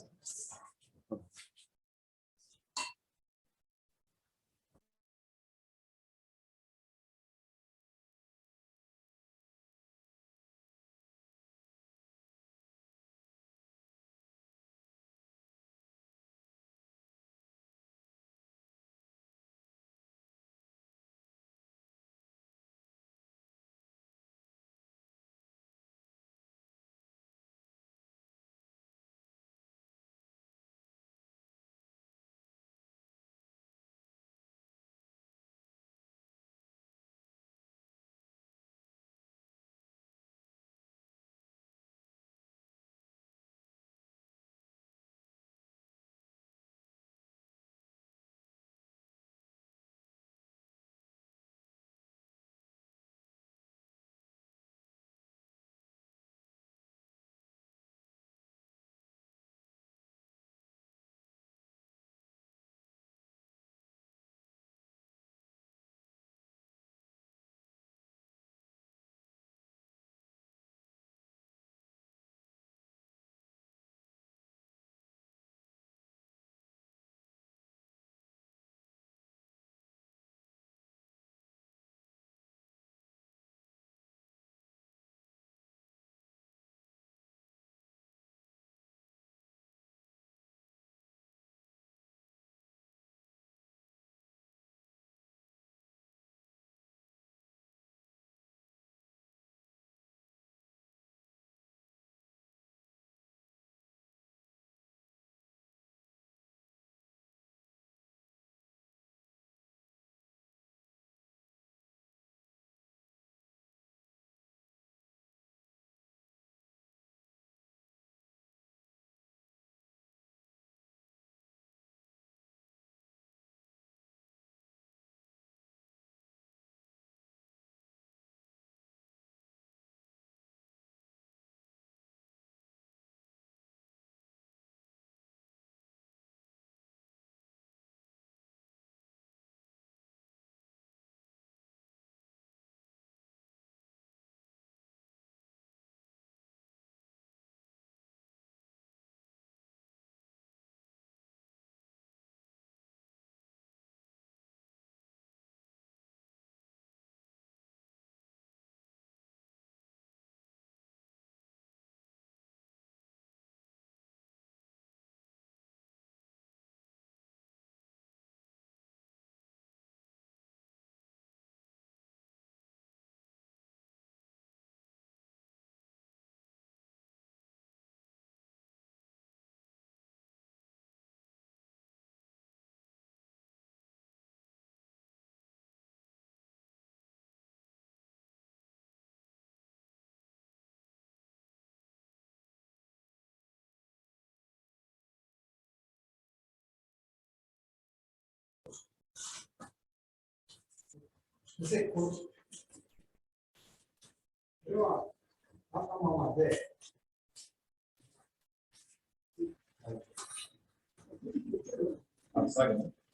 No,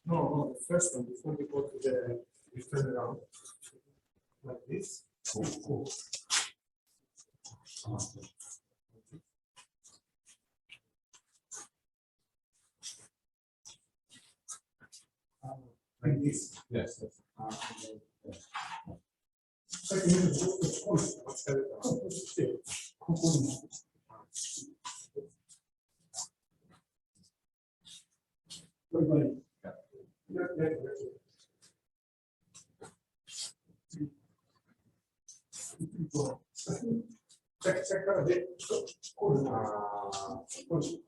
no, the first one, before we go to the, we turn around. Like this. Cool. Like this. Yes. さっき見ると、ちょっと少し疲れた。そして、ここに。これがいい。さっきからで、こういう。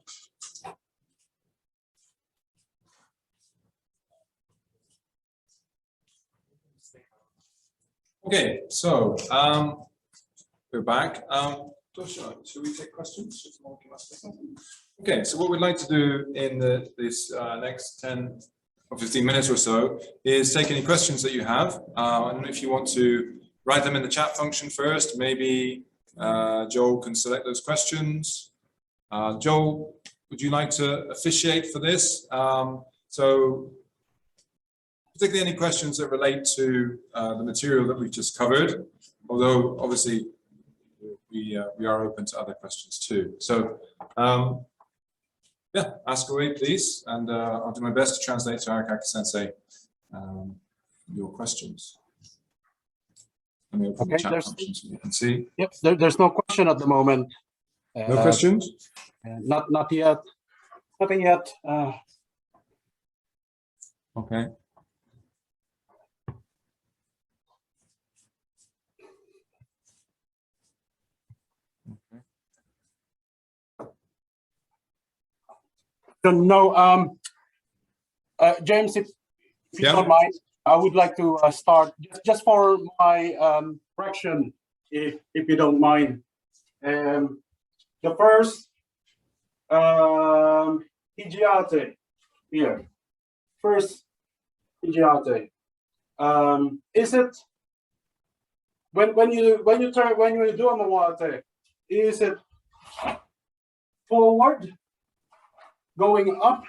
Okay, so we're back. Should we take questions? Okay, so what we'd like to do in this next 10 or 15 minutes or so is take any questions that you have. I don't know if you want to write them in the chat function first. Maybe Joel can select those questions. Joel, would you like to officiate for this? So particularly any questions that relate to the material that we've just covered, although obviously we are open to other questions too. So yeah, ask away please, and I'll do my best to translate to Arakaki Sensei your questions. Let me open the chat function so you can see. Yep, there's no question at the moment. No questions? Not yet. Nothing yet. Okay. No, James, if you don't mind, I would like to start just for my correction, if you don't mind. The first hijiate here. First hijiate. Is it when you do a moate, is it forward, going up,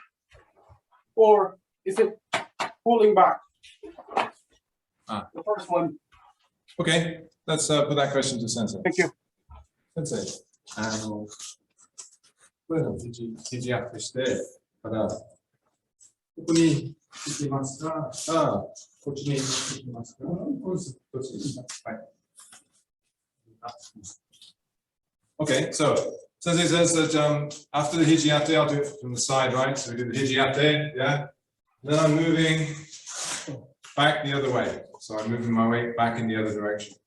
or is it pulling back? The first one. Okay, let's put that question to Sensei. Thank you. Sensei, これの肘アップしてから、ここに行きますか、こっちに行きますか、こっちに行きますか。はい。Okay, so Sensei says that after the hijiate, I'll do it from the side, right? So we do the hijiate, yeah? Then I'm moving back the other way. So I'm moving my weight back in the other direction.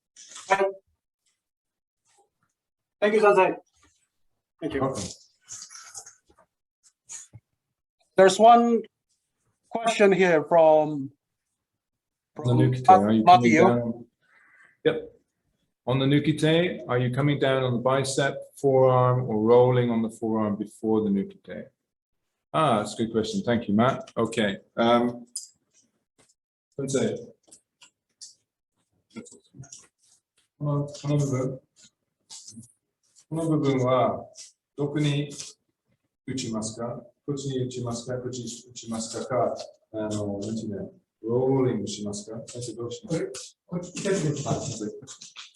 Thank you, Sensei. Thank you. Welcome. There's one question here from Nukite, are you coming Matthew. down? Yep. On the Nukite, are you coming down on the bicep, forearm, or rolling on the forearm before the Nukite? That's a good question. Thank you, Matt. Okay. Sensei. この部分はどこに打ちますか？こっちに打ちますか？こっちに打ちますか？なんていうの？ローリングしますか？先生どうしますか？こっち痛いです。先生。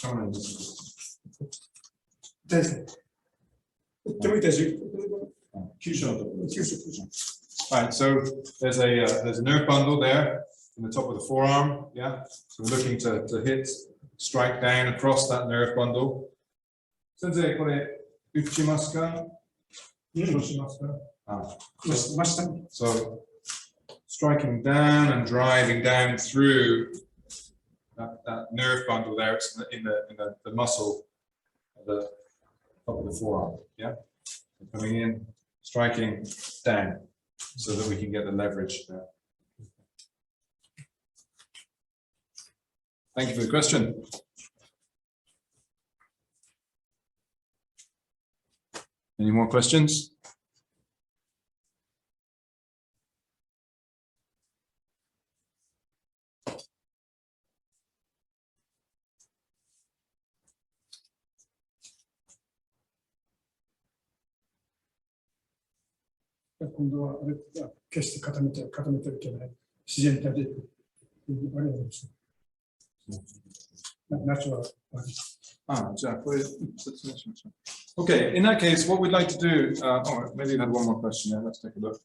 かないです。痛いですね。でも痛いし。急所のところ。Right. So there's a nerve bundle there in the top of the forearm. Yeah. So we're looking to strike down across that nerve bundle. Sensei, これ打ちますか？どうしますか？So striking down and driving down through that nerve bundle there. It's in the muscle at the top of the forearm. Yeah. Coming in, striking down so that we can get the leverage there. Thank you for the question. Any more questions? Now, 今度はあれ決して固めてはいけない。自然体で。ありがとうございます。ナチュラル。Okay, in that case, what we'd like to do, maybe you had one more question there. Let's take a look.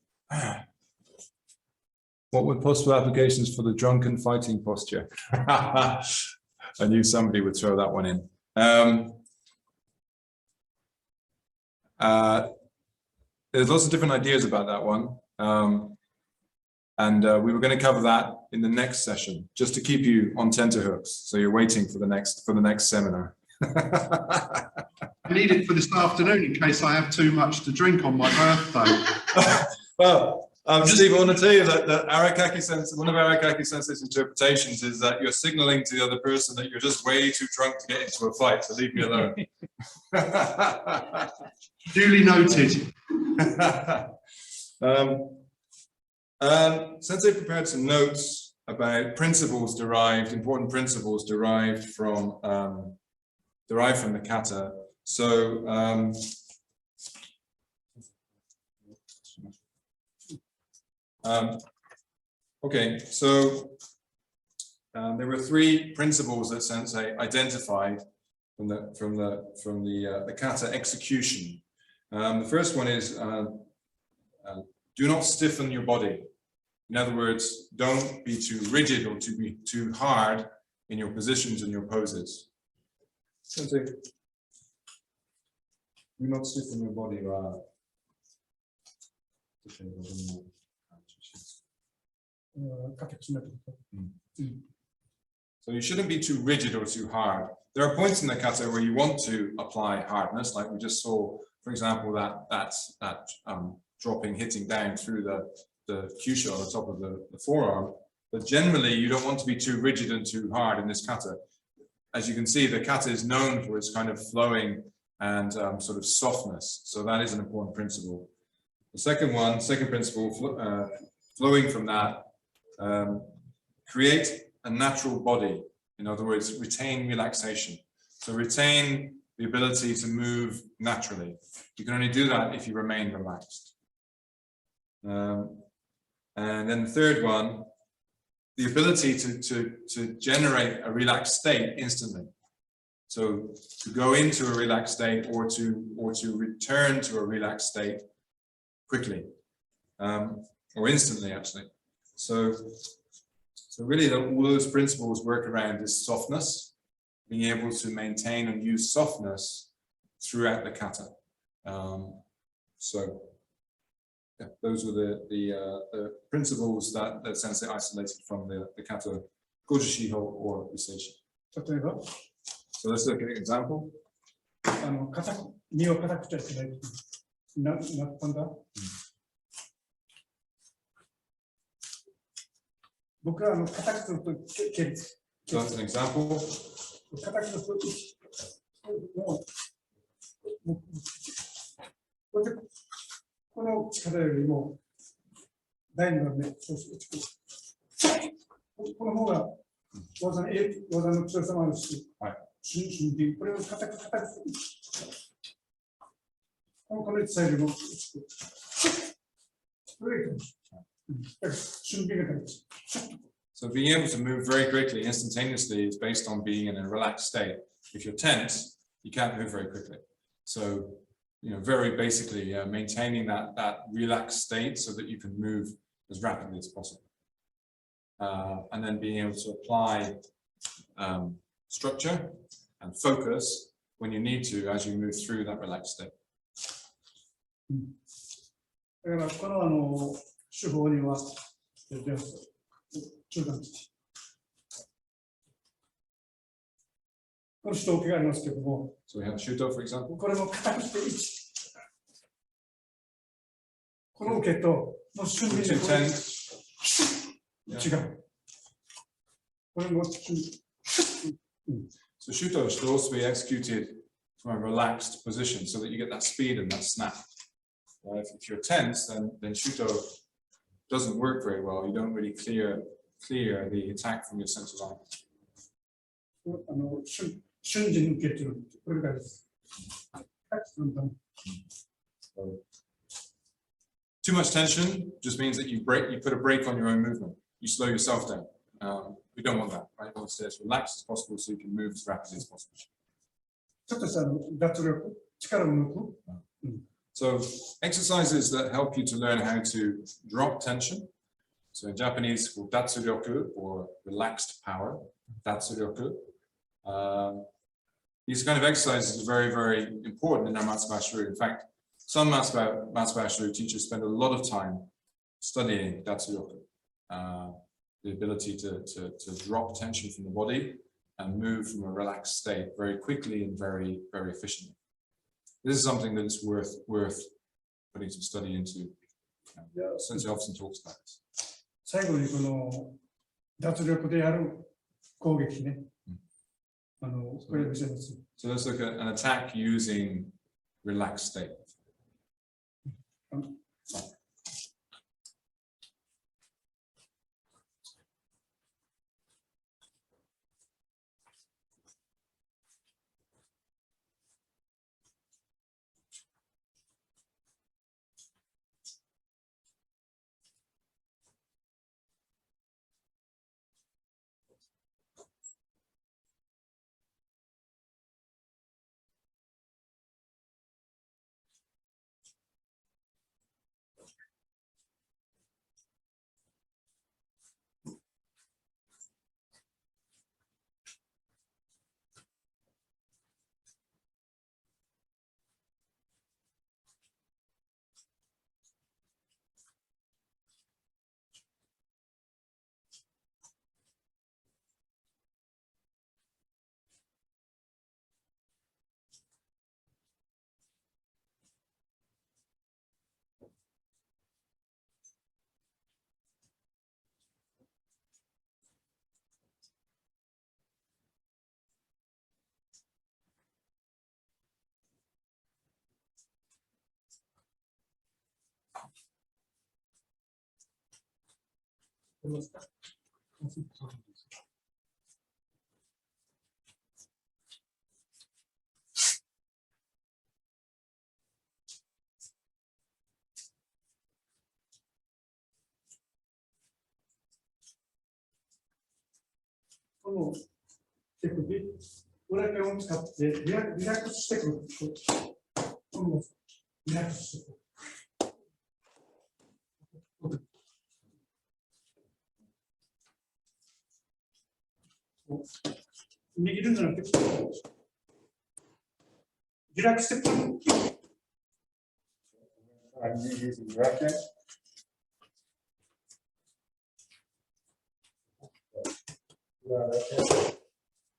What were possible applications for the drunken fighting posture? I knew somebody would throw that one in. There's lots of different ideas about that one. And we were going to cover that in the next session, just to keep you on tenterhooks. So you're waiting for the next seminar. I need it for this afternoon in case I have too much to drink on my birthday. Well, Steve, I want to tell you that Arakaki Sensei, one of Arakaki Sensei's interpretations is that you're signaling to the other person that you're just way too drunk to get into a fight, so leave me alone. Duly noted. Sensei prepared some notes about principles important principles derived from the kata. So okay, so there were three principles that Sensei identified from the kata execution. The first one is do not stiffen your body. In other words, don't be too rigid or to be too hard in your positions and your poses. Sensei, do not stiffen your body. So you shouldn't be too rigid or too hard. There are points in the kata where you want to apply hardness, like we just saw, for example, that dropping, hitting down through the kyusho on the top of the forearm. But generally, you don't want to be too rigid and too hard in this kata. As you can see, the kata is known for its kind of flowing and sort of softness. So that is an important principle. The second principle, flowing from that, create a natural body. In other words, retain relaxation. So retain the ability to move naturally. You can only do that if you remain relaxed. And then the third one, the ability to generate a relaxed state instantly. So to go into a relaxed state or to return to a relaxed state quickly, or instantly actually. So really all those principles work around this softness, being able to maintain and use softness throughout the kata. So yeah, those were the principles that Sensei isolated from the kata Gojushiho or Useishi. So let's look at an example. 身を固くちゃいけない。なったんだ。僕は固くすると蹴る。So that's an example. 固くするとこの力よりも第2番目、この方が技の強さもあるし、瞬間これを固くこのスタイルも瞬間が So being able to move very quickly, instantaneously, is based on being in a relaxed state. If you're tense, you can't move very quickly. So, you know, very basically maintaining that relaxed state so that you can move as rapidly as possible. And then being able to apply structure and focus when you need to as you move through that relaxed state. だからこの手法には中段地。この手動がありますけども、So we have Shuto, for example. これも固くして1。この受けとの瞬間で違う。これも So Shuto should also be executed from a relaxed position so that you get that speed and that snap. If you're tense, then Shuto doesn't work very well. You don't really clear the attack from your sense of line. 瞬時に受けてる。これがです。Too much tension just means that you put a brake on your own movement. You slow yourself down. We don't want that, right? We want to stay as relaxed as possible so you can move as rapidly as possible. ちょっとした脱力、力を抜く。So exercises that help you to learn how to drop tension. So in Japanese, called datsuryoku or relaxed power. Datsuryoku. These kind of exercises are very, very important in our Matsuba Shuru. In fact, some Matsuba Shuru teachers spend a lot of time studying datsuryoku. The ability to drop tension from the body and move from a relaxed state very quickly and very, very efficiently. This is something that is worth putting some study into Sensei often talks about this. 最後にこの脱力でやる攻撃ね。これを見せます。So let's look at an attack using relaxed state. この手首、裏手を使ってリラックスしてくる。リラックスしてくる。握るんじゃなくて、リラックスしてくる。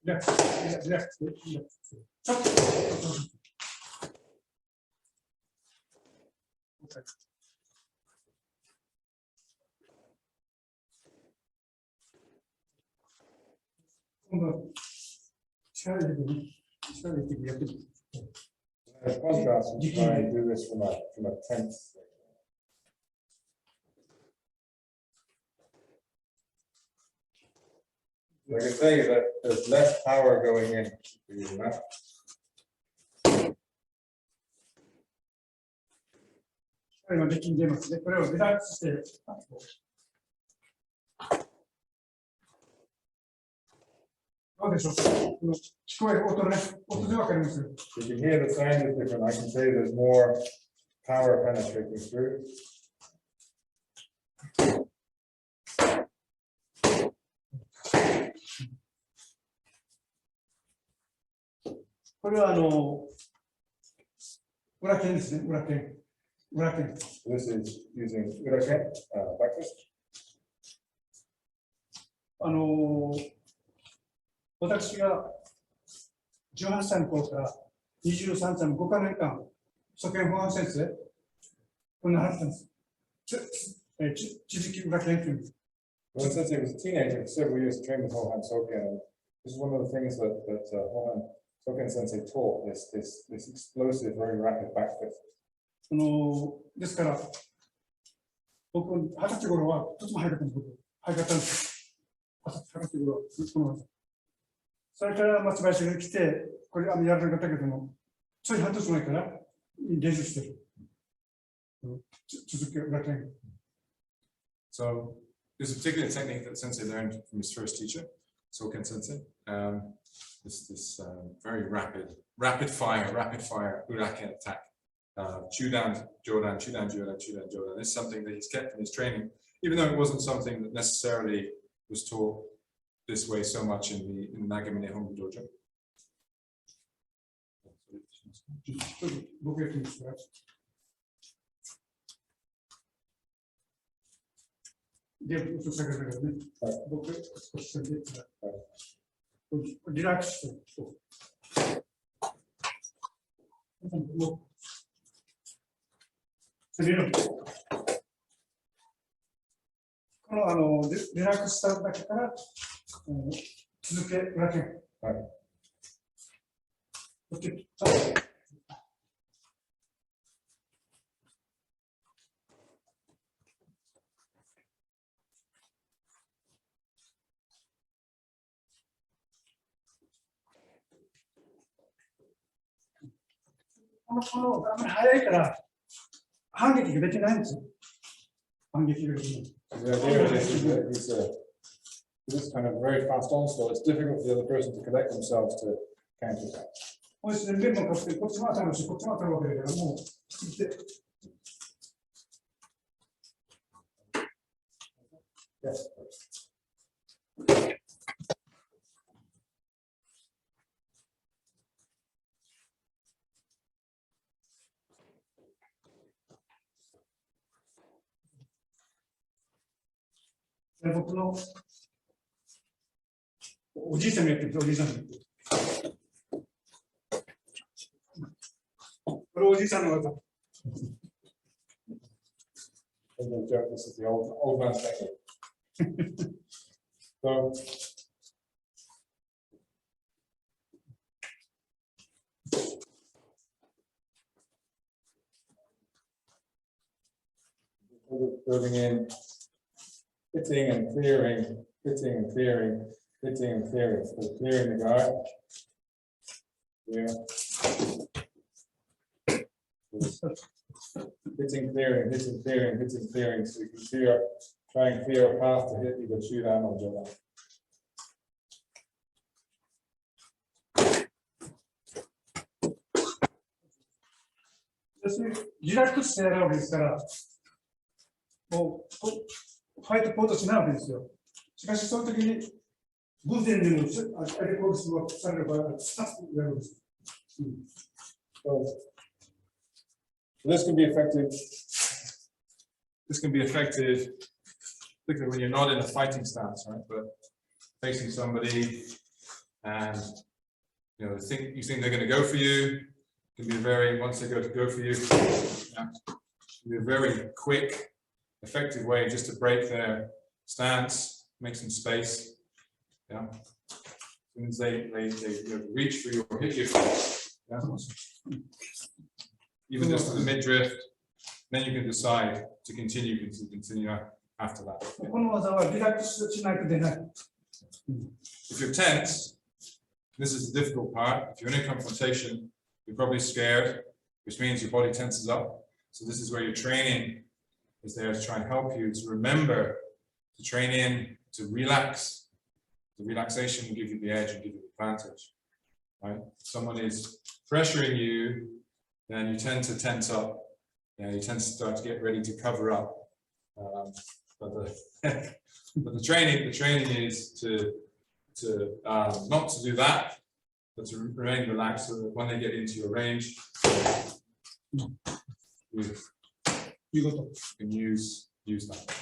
リラックス、リラックス、リラックス。ちょっと。今度、力入れてね。力入れてやってる。Contrast and try and do this from a tense. Like I say, that there's less power going in. You can hear the sound is different. I can say there's more power penetrating through. これは裏剣ですね、裏剣。裏剣。This is using uraken practice. 私が18歳の頃から23歳の5か年間、祖剣法案先生、こんな話したんです。地軸裏剣というんです。Well, since he was a teenager, for several years trained with Hohan Soken, this is one of the things that Hohan Soken Sensei taught, this explosive, very rapid back fist. ですから、僕、20歳頃は、とても早かったんです、僕。早かったんです。20歳頃は、このそれから松林が来て、これやらなかったけども、つい半年前から練習してる。続け、裏剣。So there's a particular technique that Sensei learned from his first teacher, Soken Sensei. This very rapid fire uraken attack. Chudan, Jodan, Chudan, Jodan, Chudan, Jodan. This is something that he's kept in his training, even though it wasn't something that necessarily was taught this way so much in the Nagamine Hongu Dojo. 僕やってみますか。で、嘘さがだからね。僕、少しだけリラックスして。もう、それより。このリラックスしただけから、続け裏剣。はい。あんまり早いから反撃ができないんですよ。反撃ができない。The idea of this is that this kind of very fast onslaught, it's difficult for the other person to collect themselves to counter that. こうして面もかってこっちも当たるし、こっちも当たるわけだから、もう、Yes.で僕のおじいさんがやってる、おじいさんがやってる。これおじいさんの技。No joke, this is the old man's technique. So, building in, hitting and clearing, hitting and clearing, hitting and clearing. So clearing the guard. Yeah. Hitting, clearing, hitting, clearing, hitting, clearing. So you can clear, try and clear a path to hit either Chudan or Jodan. リラックスしてやるわけですから、もうファイトポートしないわけですよ。しかし、その時に、偶然でも、あれ攻撃されれば、スタッフやるんです。So this can be effective. This can be effective, particularly when you're not in a fighting stance, right? But facing somebody and you think they're going to go for you. It can be once they go for you, yeah, it can be a very quick, effective way just to break their stance, make some space. Yeah. As soon as they reach for you or hit you, yeah. Even just to the mid-drift, then you can decide to continue after that. この技はリラックスしないと出ない。If you're tense, this is the difficult part. If you're in a confrontation, you're probably scared, which means your body tenses up. So this is where your training is there to try and help you to remember to train in, to relax. The relaxation will give you the edge and give you the advantage. Right? If someone is pressuring you, then you tend to tense up. You tend to start to get ready to cover up. But the training is to not to do that, but to remain relaxed so that when they get into your range, you can use that.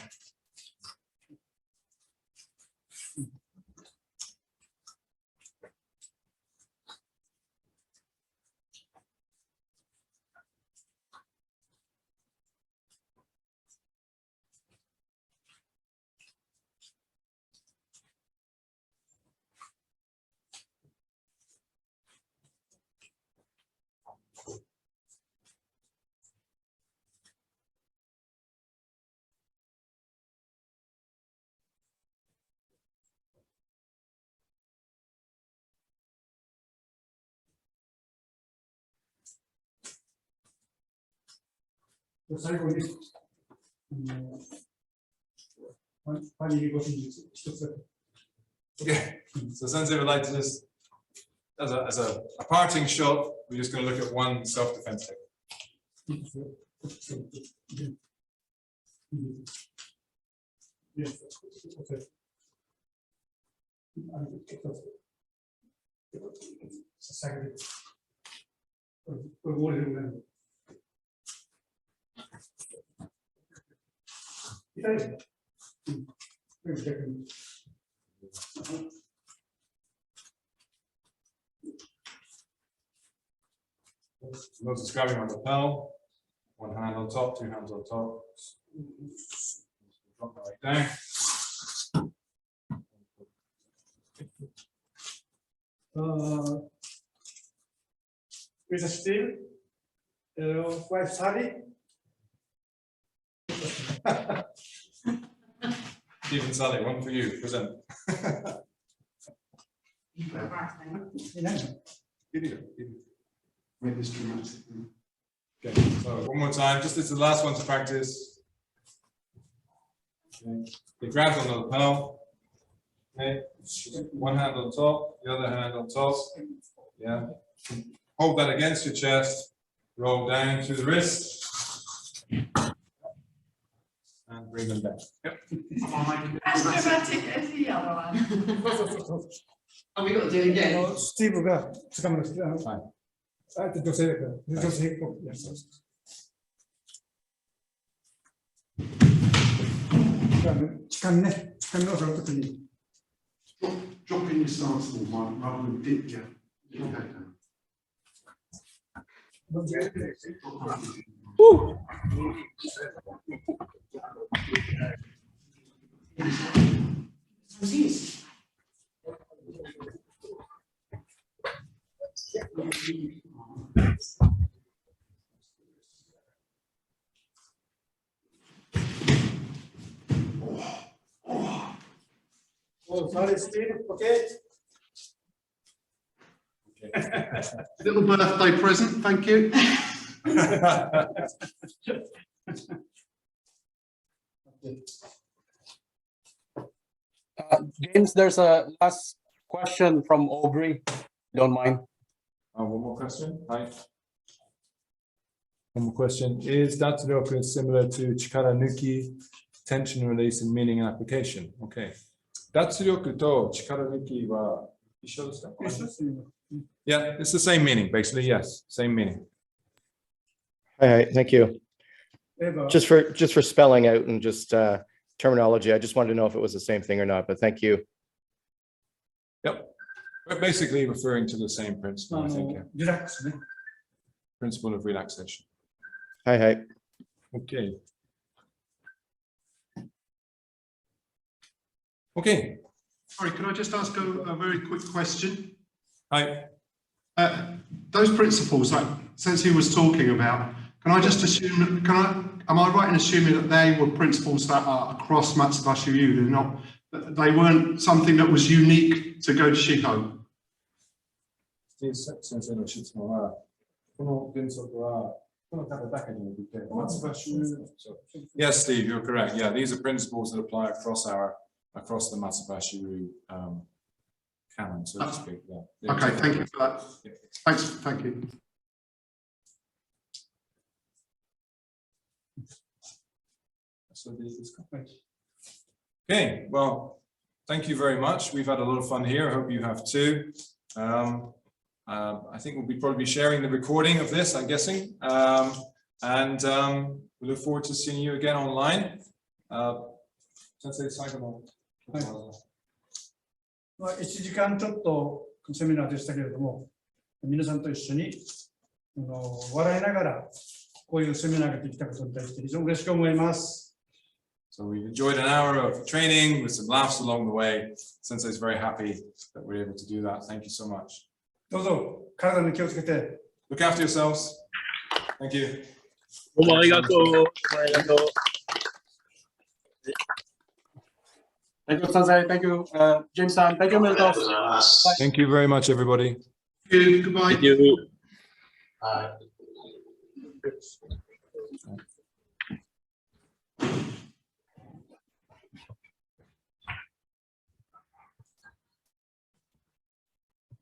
最後に、パニリゴ戦術一つだけ。Okay, so Sensei would like to just, as a parting shot, we're just going to look at one self-defense technique. Notice grabbing on the lapel, one hand on top, two hands on top. Drop that right down. with Steve, wife Sally. Stephen Sally, one for you, present. Video. Make this dramatic. Okay, so one more time, just it's the last one to practice. Okay. You grab on the lapel. Okay, one hand on top, the other hand on top. Yeah. Hold that against your chest. Roll down to the wrist. And bring them back. Yep. As dramatic as the other one. And we got to do it again. スティーブが掴むんですけど、はいあえて女性だから、女性っぽくやります。痴漢ね、痴漢のその時に。Drop in your stance more, Mike, rather than dip your head down. Oh, sorry, Steve. Okay. Little birthday present, thank you. James, there's a last question from Aubrey. Don't mind. One more question. Hi. One more question. Is Datsuryoku similar to Chikara Nuki, tension release and meaning and application? Okay. Datsuryoku to Chikara Nuki wa ishou desu ka? Yeah, it's the same meaning, basically, yes. Same meaning. Hi, thank you. Just for spelling out and just terminology, I just wanted to know if it was the same thing or not, but thank you. Yep. We're basically referring to the same principle, I think. Yeah. リラックスね。 Principle of relaxation. Hi. Okay. Okay. Sorry, can I just ask a very quick question? Hi. Those principles that Sensei was talking about, can I just assume, am I right in assuming that they were principles that are across Matsubashi Ryu? They weren't something that was unique to Gojushiho? Senseiの質問は、この原則は、この方だけに向けて、松葉州。Yes, Steve, you're correct. Yeah, these are principles that apply across the Matsubashi canon, so to speak. Yeah. Okay, thank you for that. Yeah. Thanks, thank you. Okay, well, thank you very much. We've had a lot of fun here. I hope you have too. I think we'll probably be sharing the recording of this, I'm guessing. And we look forward to seeing you again online. Sensei, 最後の。1時間ちょっとセミナーでしたけれども、皆さんと一緒に笑いながらこういうセミナーができたことに対して非常に嬉しく思います。So we've enjoyed an hour of training with some laughs along the way. Sensei is very happy that we're able to do that. Thank you so much. どうぞ体に気をつけて。Look after yourselves. Thank you. どうもありがとう。どうもありがとう。Thank you, Sensei. Thank you, James-san. Thank you, Milton. Thank you very much, everybody. Thank you, goodbye. Thank you. Bye.